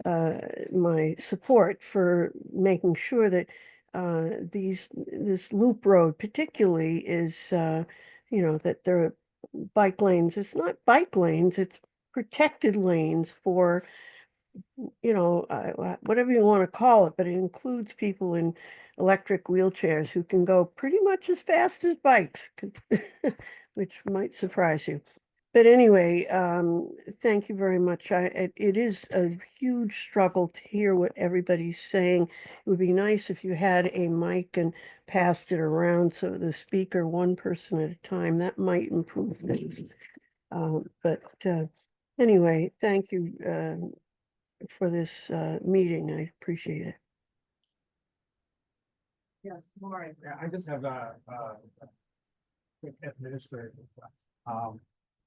my support for making sure that this loop road particularly is, you know, that there are bike lanes. It's not bike lanes, it's protected lanes for, you know, whatever you want to call it, but it includes people in electric wheelchairs who can go pretty much as fast as bikes, which might surprise you. But anyway, thank you very much. It is a huge struggle to hear what everybody's saying. It would be nice if you had a mic and passed it around so the speaker, one person at a time, that might improve things. But anyway, thank you for this meeting. I appreciate it. Yes, Maureen. Yeah, I just have a quick administrative request.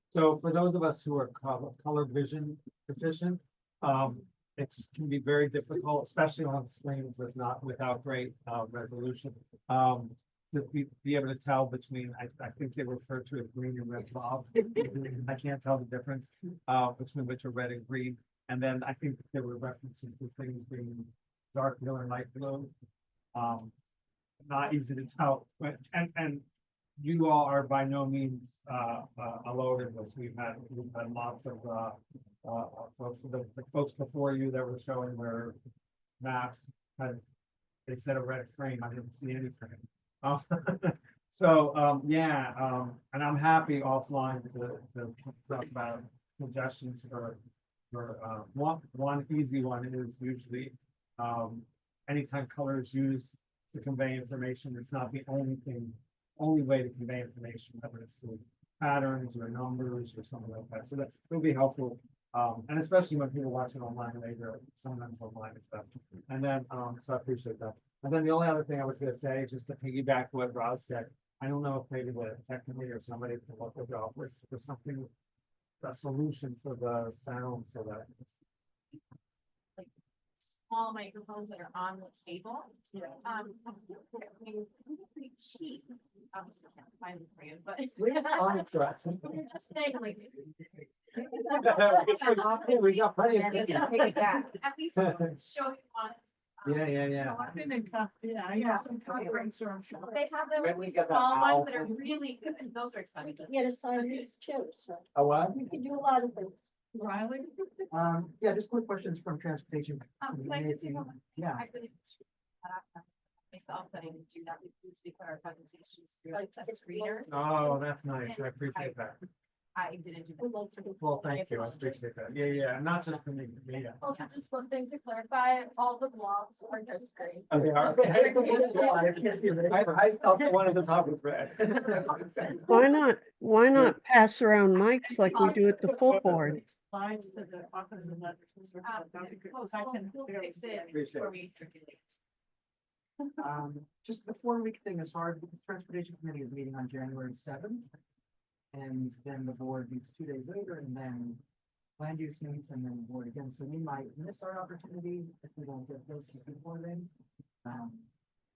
So for those of us who are color vision deficient, it can be very difficult, especially on screens without great resolution. To be able to tell between, I think they refer to as green and red bulb. I can't tell the difference between which are red and green. And then I think there were references to things being dark blue and light blue. Not easy to tell, but, and you all are by no means, alone in this. We've had lots of, folks, the folks before you that were showing their maps had, they said a red frame, I didn't see anything. So, yeah, and I'm happy offline to talk about suggestions for, one easy one is usually, anytime color is used to convey information, it's not the only way to convey information, whether it's through patterns or numbers or something like that. So that will be helpful. And especially when people watch it online later, sometimes online and stuff. And then, so I appreciate that. And then the only other thing I was gonna say, just to piggyback what Roz said, I don't know if maybe the technically or somebody can look at the office for something, a solution for the sound so that it's Small microphones that are on the table. I feel like they're pretty cheap. Obviously, I can't find them for you, but. We're just saying, like. We got plenty of. At least show you one. Yeah. I've been in, I have some conference room. They have them, When we these get the small ones owl that are thing. really good, and those are We expensive. can get a sign too, so A what? we can do a lot of things. Riley? Yeah, just quick questions from transportation. Can I just do one? Yeah. I really myself, that I didn't do that. We usually put our presentations through like a screener. Oh, that's nice. I appreciate that. I didn't do We'd that. like to do. Well, thank you. I appreciate that. Yeah, not just for me, yeah. Also, just one thing to clarify, all the blogs are just great. Okay, all right. I felt wanted to talk with Brad. Why not pass around mics like we do at the full board? Slides to the office and let. That'd be good, 'cause I can We'll barely fix see it it. before we circulate. Just the 4-week thing is hard because transportation committee is meeting on January 7th. And then the board meets 2 days later and then land use meets and then the board again. So we might miss our opportunity if we don't get this before then.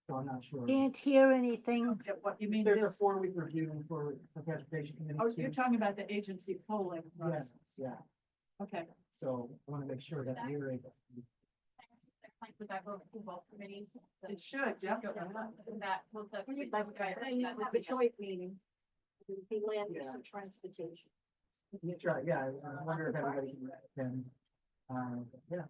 So I'm not sure. Can't hear anything. What you mean? There's this- a 4-week review for the transportation committee. Oh, you're talking about the agency polling Yes, process. yeah. Okay. So I want to make sure that we're able. Would that go to both committees? It should, definitely. That, well, that's. We'd like to have a joint meeting. It would be land use and transportation. That's right, yeah, I wonder if everybody can, yeah,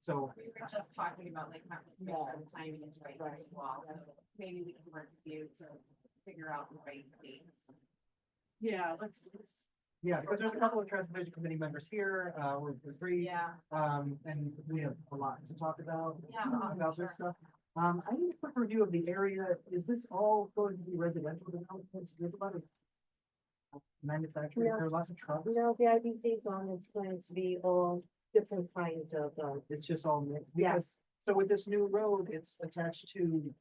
so. We were just talking about like, how to make sure the timing is right as well, so maybe we can work with you to figure out the right dates. Yeah, let's. Yeah, because there's a couple of transportation committee members here, we're three, Yeah. and we have a lot to talk about. Yeah, About sure. this stuff. I need a quick review of the area, is this all going to be residential developments, there's a lot of manufacturing, Yeah. there are lots of trucks, No, the IBC zone is going to be all different kinds of, it's just all mixed, Yeah. because, so with this new road, it's attached to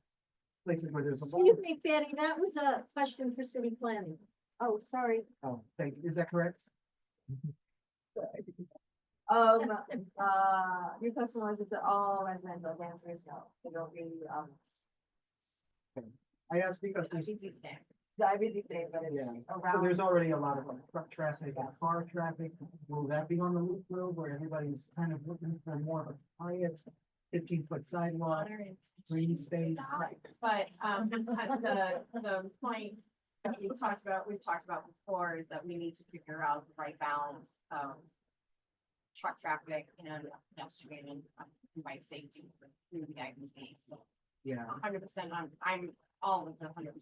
places where there's a. excuse me, Fanny, that was a question for city planning. Oh, sorry. Oh, thank you, is that correct? Your question was, is it all residential? The answer is no. It'll be, I asked because there's. IBC stand. The IBC stand, but it's Yeah, so around. there's already a lot of like truck traffic and car traffic. Will that be on the loop road where everybody's kind of looking for more of a quiet 15-foot sidewalk, green space? But, the point that we've talked about before is that we need to figure out the right balance of truck traffic and pedestrian and bike safety through the IBC, so Yeah, 100%, I'm always 100%.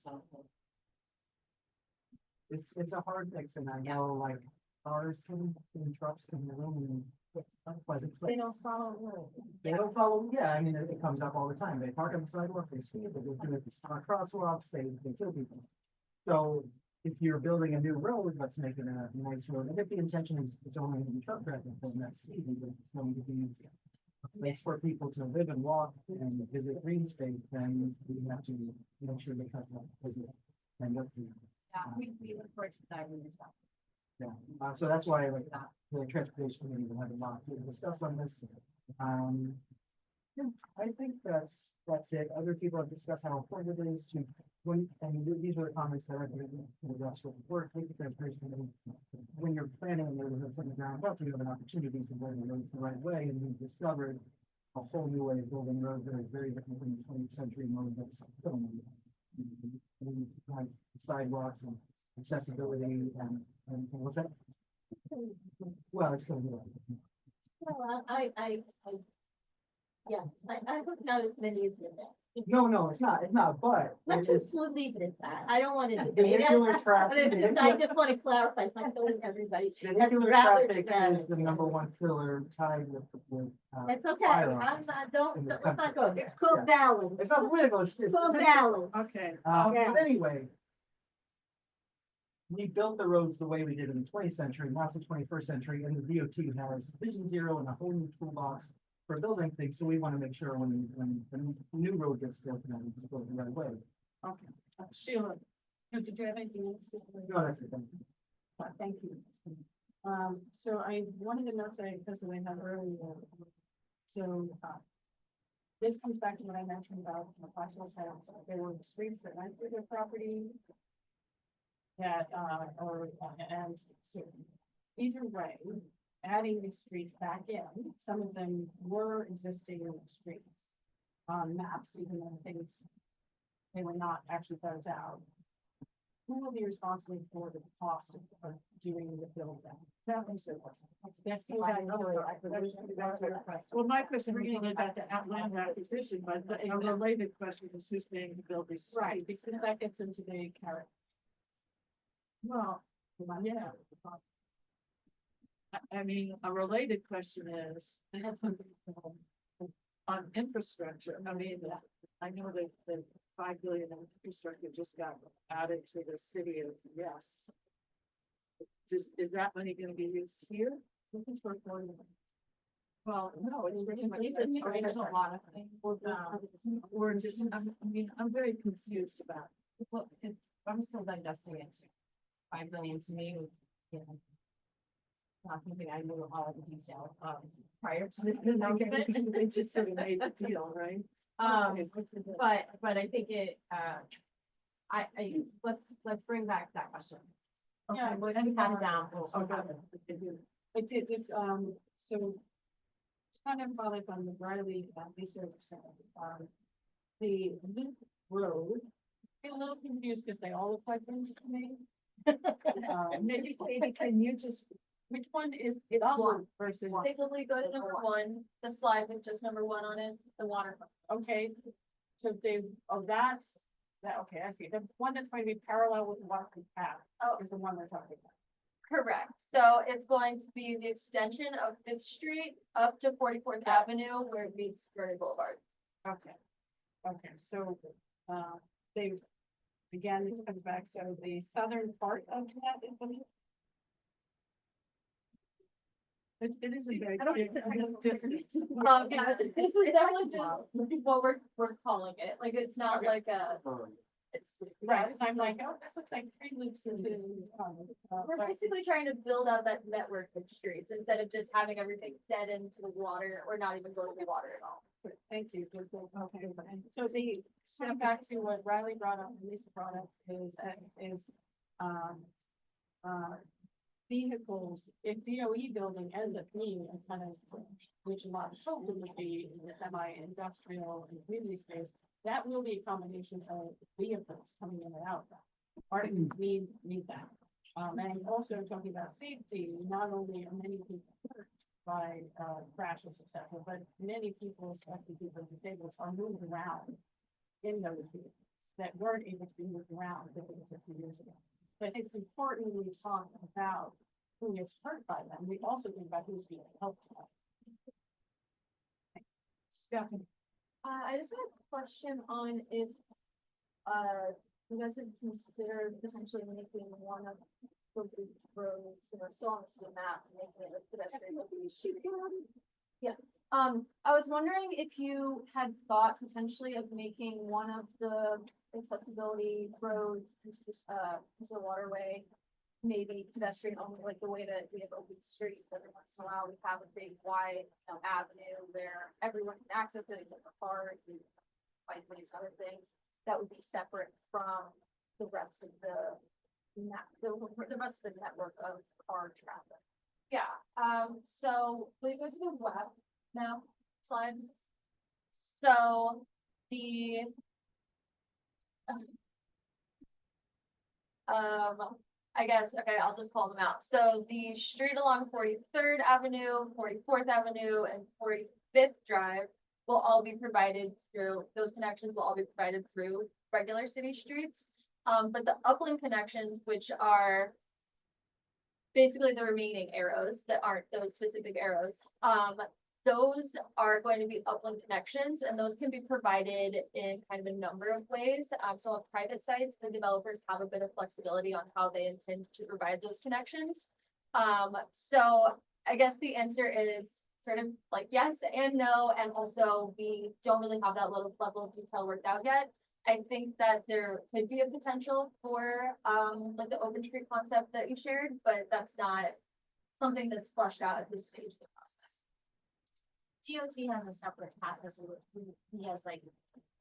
it's a hard mix and I know like cars can, and trucks can ruin a pleasant place. They don't follow rules. They don't follow, yeah, I mean, it comes up all the time. They park on the sidewalk, they speed, they do it on crosswalks, they kill people. So if you're building a new road, let's make it a nice road. And if the intention is it's only going to be truck traffic, then that's easy, but it's going to be a place for people to live and walk and visit green space, then we have to make sure they cut that. And look, Yeah, we look forward to diving into that. yeah, so that's why like the transportation committee will have a lot to discuss on this. Yeah, I think that's it. Other people have discussed how important it is to, when, and these are the comments that I've made to the rest of the work, with the transportation committee. When you're planning a neighborhood from the ground up, you have an opportunity to build the road the right way, and we've discovered a whole new way of building roads that are very different from the 20th century road that's still. Like sidewalks and accessibility and what's that? Well, it's gonna be. Well, yeah, I hope not as many as you know. No, it's not, but. Let's it is- just leave it at that. I don't want to debate Vehicular it. traffic. I just want to clarify, so I'm telling everybody. Vehicular rather traffic than- is the number one killer tied with. It's okay, firearms I'm not, don't, in this let's not go, country. it's called Yeah. balance. It's not political, it's. It's called statistical. balance. Okay. But anyway. We built the roads the way we did in the 20th century, not the 21st century, and the DOT has Vision Zero and a whole new toolbox for building things, so we want to make sure when the new road gets built, that it's built the right way. Okay, Sheila, did you have anything else? No, that's it. Thank you. Thank you. So I, one of the notes I, because I had earlier, so, this comes back to what I mentioned about the partial sales. There were streets that went through their property that, and so either way, adding these streets back in, some of them were existing streets on maps, even though things, they were not actually built out. Who will be responsible for the cost of doing the build down? That was it. That's the Well, my question was really about the outland acquisition, but a related question is who's paying to build these Right, streets? because that gets into the carrot. Well, yeah. I mean, a related question is, on infrastructure, I mean, I know that the 5 billion in infrastructure just got added to the city of, yes. Is that money gonna be used here? Well, no, it's pretty much. There's a lot of things. Or just, I mean, I'm very confused about. Well, I'm still digesting it too. 5 billion to me was, you know, not something I knew all of the details of prior to the announcement. They just sort of made the deal, right? But I think it, let's bring back that question. Yeah, Okay, we'll have it down. I did this, so. Kind of follow up on the Riley research center, the loop road. Get a little confused because they all look like things to me. Maybe, can you just, Which one is It's the one. loop versus, Basically, go to number one, the slide with just number one on it, the waterfront. okay? So they, that's, that, okay, I see. The one that's going to be parallel with the waterfront path Oh. is the one we're talking about. Correct. So it's going to be the extension of Fifth Street up to 44th Avenue where it meets Verde Boulevard. Okay. Okay, so, they, again, this comes back, so the southern part of that is the loop. it isn't very. I don't clear. think it's different. Yeah, this is definitely just what we're calling it. Like, it's not Okay. like a, it's. Right, 'cause I'm like, oh, this looks like 3 loops into. We're basically trying to build out that network of streets instead of just having everything dead into the water or not even go to the water at all. Thank you. Okay, so the, coming back to what Riley brought up, and Lisa brought up is, vehicles, if DOE building ends up being a kind of, which a lot of hope it would be in the semi-industrial and community space, that will be a combination of vehicles coming in and out. Artisans need that. And also talking about safety, not only are many people hurt by crashes, et cetera, but many people, especially people disabled, are moved around in those vehicles that weren't able to be moved around 50 to 60 years ago. So I think it's important when we talk about who gets hurt by them, we also think about who's being helped by them. Stephanie, I just had a question on if, you guys had considered potentially making one of the roads, you know, still on the city map, making it a pedestrian. Yeah, I was wondering if you had thought potentially of making one of the accessibility roads into the waterway, maybe pedestrian only, like the way that we have open streets every once in a while, we have a big wide, you know, avenue where everyone can access it except for cars and bikeways and other things. That would be separate from the rest of the rest of the network of car traffic. Yeah, so will you go to the web now slide? So the I guess, okay, I'll just call them out. So the street along 43rd Avenue, 44th Avenue, and 45th Drive will all be provided through, those connections will all be provided through regular city streets. But the upland connections, which are basically the remaining arrows that aren't those specific arrows, those are going to be upland connections, and those can be provided in kind of a number of ways. So on private sites, the developers have a bit of flexibility on how they intend to provide those connections. So I guess the answer is sort of like yes and no, and also we don't really have that level of detail worked out yet. I think that there could be a potential for like the open street concept that you shared, but that's not something that's fleshed out at this stage of the process. DOT has a separate process in which we as like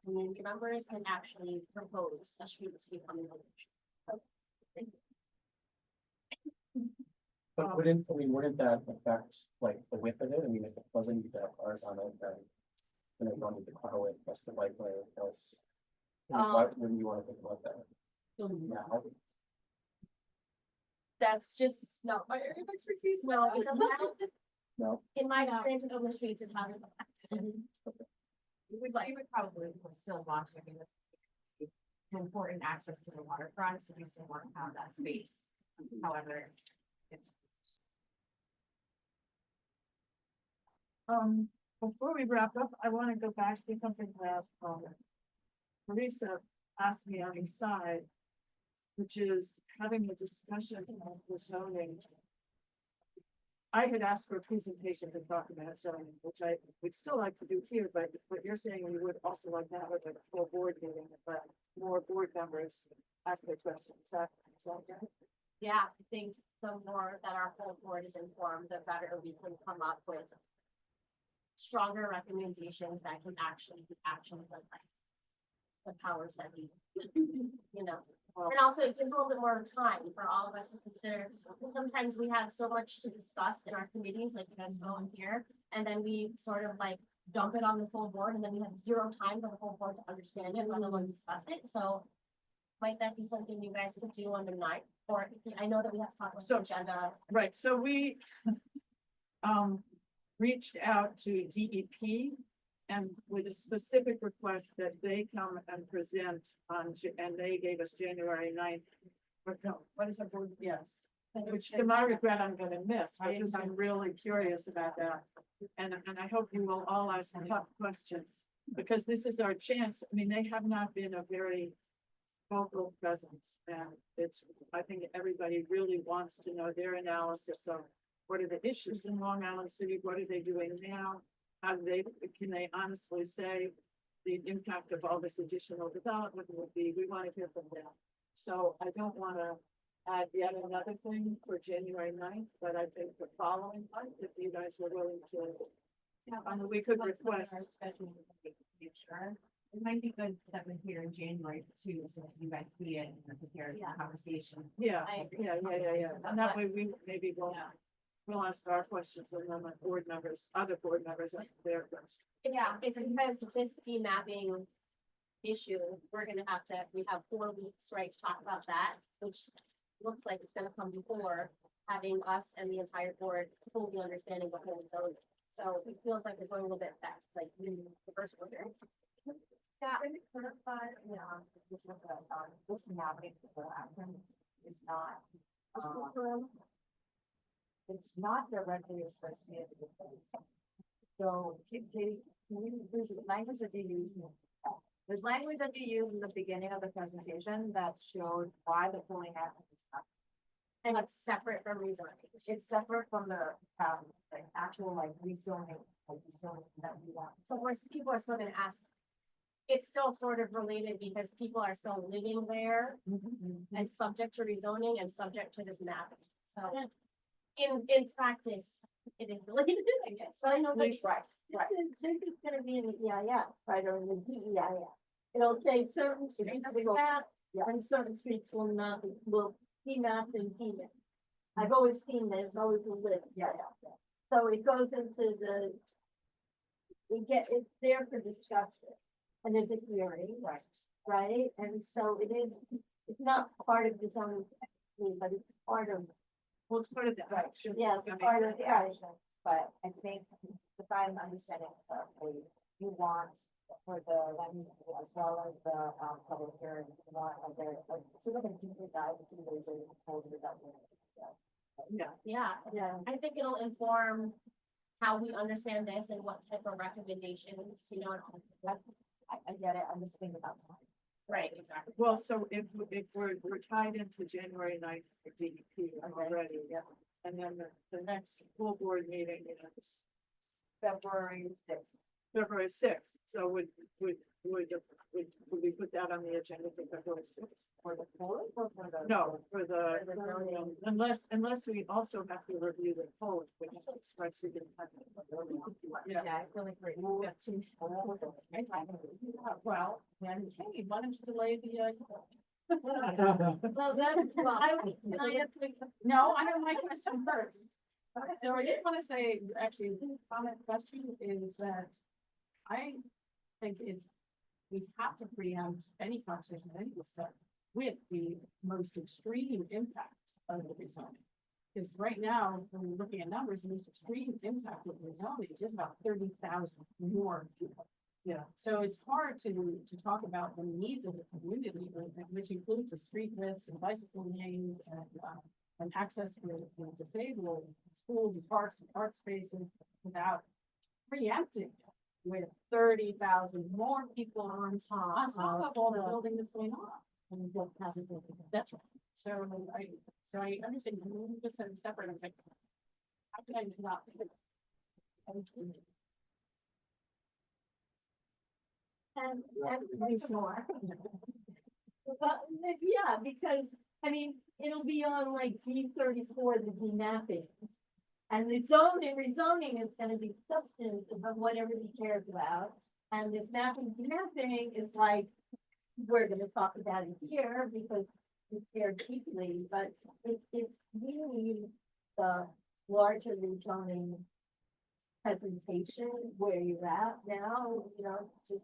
community members can actually propose a street to become a village. But wouldn't that affect like the width of it? I mean, if it wasn't cars on it, then you don't need the car width, that's the bike lane, that's. Why wouldn't you want to think about that? Now? That's just not my area of expertise. No, because No, in my experience with open streets, it hasn't. You would probably still want to, I mean, it's important access to the waterfront, so we still want to have that space. However, it's. Before we wrap up, I want to go back to something that, Marisa asked me on the side, which is having a discussion of the zoning. I had asked for a presentation to talk about zoning, which I would still like to do here, but what you're saying, you would also like to have it at a full board meeting, but more board members ask their questions. Is that right? Yeah, I think the more that our whole board is informed, the better we can come up with stronger recommendations that can actually be actioned with like the powers that we, you know. And also it gives a little bit more time for all of us to consider, because sometimes we have so much to discuss in our committees, like you guys go in here, and then we sort of like dump it on the full board, and then we have zero time for the whole board to understand it, let alone discuss it, so might that be something you guys could do on the night, or I know that we have to talk about the agenda. Right, so we reached out to DEP and with a specific request that they come and present on, and they gave us January 9th. But no, what is our board? Yes. Which to my regret, I'm gonna miss, because I'm really curious about that. And I hope you will all ask tough questions, because this is our chance. I mean, they have not been a very vocal presence, and it's, I think everybody really wants to know their analysis of what are the issues in Long Island City, what are they doing now? How do they, can they honestly say the impact of all this additional development would be? We want to hear from them. So I don't want to add yet another thing for January 9th, but I think the following month, if you guys were willing to, we could request. It might be good that we're here in January too, so that you guys see it and prepare the conversation. Yeah, I agree. yeah. And that way we maybe will, we'll ask our questions and then the board members, other board members ask their questions. Yeah, it's because this demapping issue, we're gonna have to, we have 4 weeks, right, to talk about that, which looks like it's gonna come before having us and the entire board fully understanding what we're doing. So it feels like we're going a little bit fast, like in the first order. Yeah, I think clarify, this mapping is not, it's not directly associated with those. So, Katie, there's language that you use. There's language that you use in the beginning of the presentation that showed why the pulling out is not. And it's separate from rezoning. It's separate from the, like actual like rezoning that we want. So people are still gonna ask, it's still sort of related because people are still living there and subject to rezoning and subject to this mapping. So in practice, it is related, I guess. But I know that's right. This is gonna be in the EIF, right, or in the DEIF. It'll say certain streets will map and certain streets will not, will be mapped and deeded. I've always seen that, it's always a list. So it goes into the it's there for discussion. And there's a hearing, right? And so it's not part of the zoning, but it's part of. Well, it's part of the action. Yeah, it's part of the action, but I think if I'm understanding correctly, you want for the lens as well as the public hearing, you want sort of a deeper dive into those proposals that. Yeah. I think it'll inform how we understand this and what type of recommendations, you know, I get it, I'm just thinking about time. Right, exactly. Well, so if we're tied into January 9th for DEP already, yeah. And then the next full board meeting is February 6th. February 6th. So would we put that on the agenda for February 6th? For the fourth or for the? No, for the, For the zoning. unless we also have to review the code, which is right, so we can have it. Yeah, I feel like we've got two. Well, then, hey, why don't you delay the, Well, then, well, no, I have my question first. So I just want to say, actually, the comment question is that I think we have to preempt any conversation, any of this stuff with the most extreme impact of the rezoning. Because right now, when we're looking at numbers, the most extreme impact of the rezoning is just about 30,000 more people. Yeah. So it's hard to talk about the needs of the community, which includes the street widths and bicycle lanes and access for the disabled, schools and parks and art spaces without preempting with 30,000 more people on top of all the building that's going on. And what hasn't been, that's right. So I understand, you just said separate, I was like, how could I not think of it? And more. But, yeah, because, I mean, it'll be on like D34, the D mapping. And the rezoning is gonna be substance of what everybody cares about. And this mapping is like, we're gonna talk about it here because we care deeply, but it's really the larger rezoning presentation where you're at now, you know, to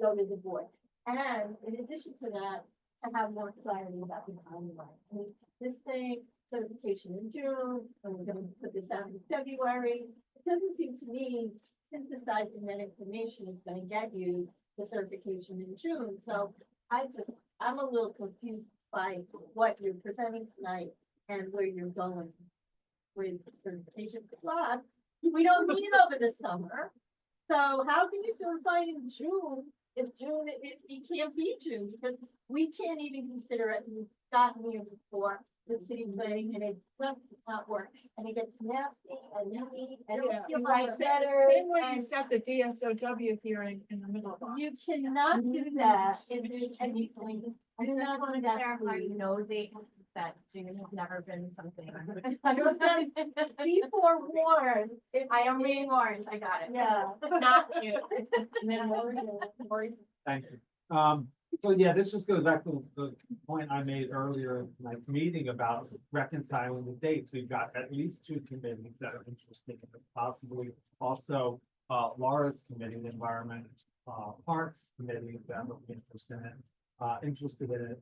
go to the board. And in addition to that, to have more clarity about the timeline. I mean, this thing, certification in June, and we're gonna put this out in February. It doesn't seem to me synthesizing that information is gonna get you the certification in June. So I'm a little confused by what you're presenting tonight and where you're going with certification. Plus, we don't need it over the summer. So how can you certify in June if it can't be June? Because we can't even consider it. We've gotten here before the city planning and it does not work. And it gets nasty and yummy and it feels like better. Same way you set the DSOW hearing in the middle of August. You cannot do that if there's anything. I Do just not want do to that, clarify, please. that June has never been something. Be forewarned. I am being warned, I got it. Yeah. Not June. Thank you. So yeah, this just goes back to the point I made earlier in my meeting about reconciling the dates. We've got at least two committees that are interested in it, possibly also Laura's committee, the Environment Parks Committee, that would be interested in it.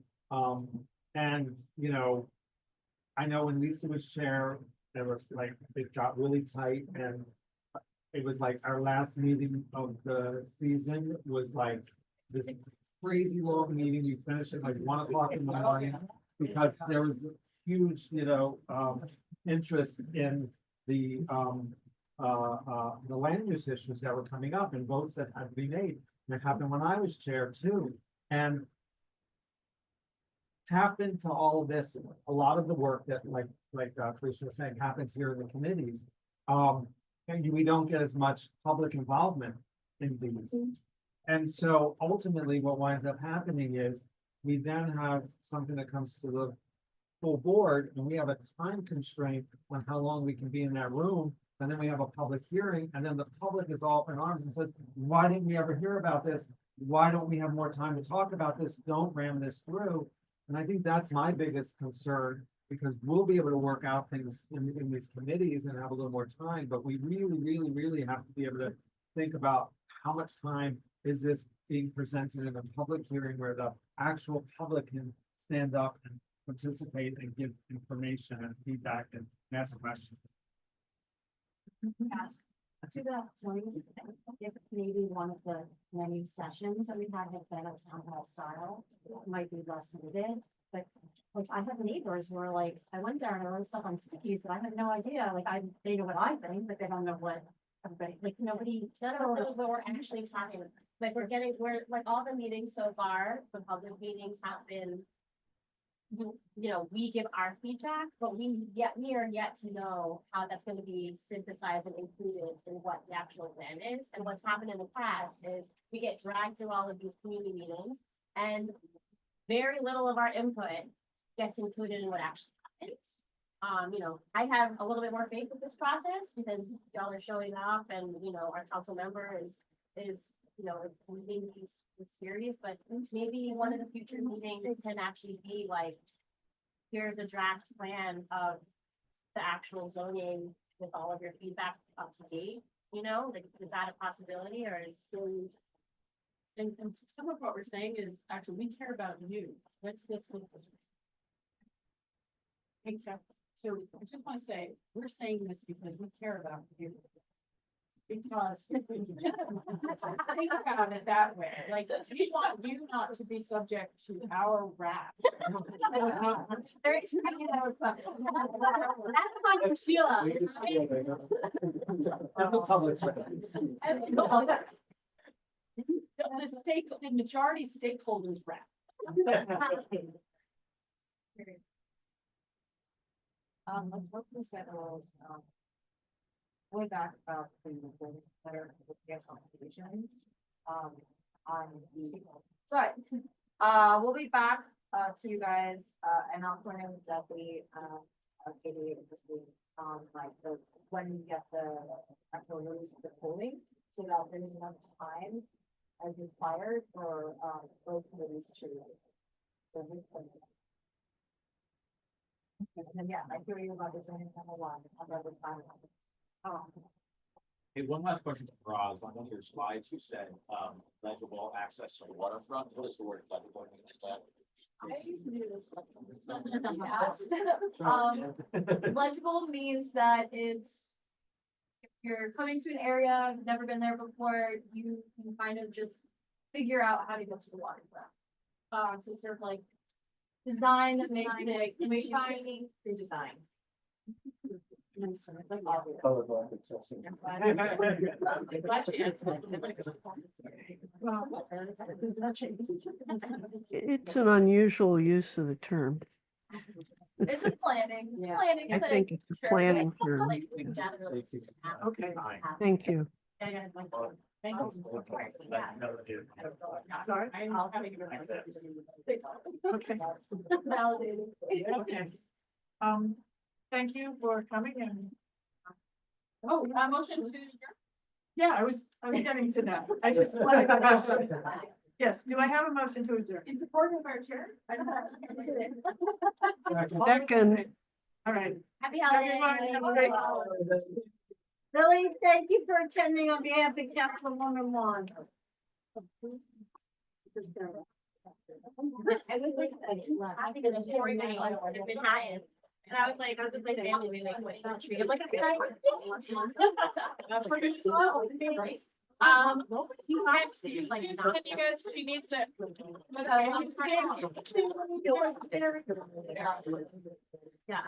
And you know, I know when Lisa was chair, there was like, it got really tight and it was like our last meeting of the season was like this crazy long meeting. We finished at like 1 o'clock in the morning because there was huge, you know, interest in the land use issues that were coming up and votes that had to be made. And it happened when I was chair too. And tap into all of this, a lot of the work that like Felicia was saying happens here in the committees. And we don't get as much public involvement in these. And so ultimately what winds up happening is we then have something that comes to the full board and we have a time constraint on how long we can be in that room. And then we have a public hearing and then the public is all up in arms and says, why didn't we ever hear about this? Why don't we have more time to talk about this? Don't ram this through. And I think that's my biggest concern because we'll be able to work out things in these committees and have a little more time, but we really have to be able to think about how much time is this being presented in a public hearing where the actual public can stand up and participate and give information and feedback and ask questions. To that point, if maybe one of the many sessions that we had been a town hall style, might be less needed, but like I have neighbors who are like, I went there and I wrote stuff on stickies, but I have no idea, like they know what I think, but they don't know what everybody, like nobody. None of us knows what we're actually talking about. Like, we're like, all the meetings so far, the public meetings have been, you know, we give our feedback, but we are yet to know how that's gonna be synthesized and included in what the actual plan is. And what's happened in the past is we get dragged through all of these community meetings and very little of our input gets included in what actually happens. You know, I have a little bit more faith with this process because y'all are showing up and, you know, our council member is, you know, leading these series, but maybe one of the future meetings can actually be like, here's a draft plan of the actual zoning with all of your feedback up to date, you know, like, is that a possibility or is? And some of what we're saying is, actually, we care about you. Let's move this. Hey, Jeff, so I just want to say, we're saying this because we care about you. Because just think about it that way, like, we want you not to be subject to our wrath. Very excited that was coming. That's on Sheila. The majority stakeholders wrath. Let's look at that was, way back about the letter of the consultation, on the, sorry, we'll be back, to you guys, and I'll plan that we, Katie, like the, when you get the actual release of the polling, so that there's enough time as required for, both committees to. So we can. And then, yeah, I hear you about the zoning number one, I'd rather find out. Hey, one last question for Roz. On one of your slides, you said, legible access to the waterfront. What is the word legible? I used to do this one. Legible means that it's, if you're coming to an area, you've never been there before, you can kind of just figure out how to go to the waterfront. So sort of like design that makes it inviting through design. It's like obvious. It's an unusual use of the term. It's a planning I thing. think it's a planning term. Like, we generally Okay. Thank you. Thank you. Sorry? I'll take it. Okay. Validated. Okay. Thank you for coming and, Oh, motion to. yeah, I was getting to that. I just wanted to motion. Yes, do I have a motion to adjourn? In support of our chair. Second. All right. Happy Everyone, have a great holidays. Billy, thank you for attending on behalf of Councilwoman Wong. I was like, I think it's very many, like, in Manhattan. And I was like, I was with my family, we like, went down the street. I'm like, okay. You have to, like, not. You guys, she needs to. Yeah.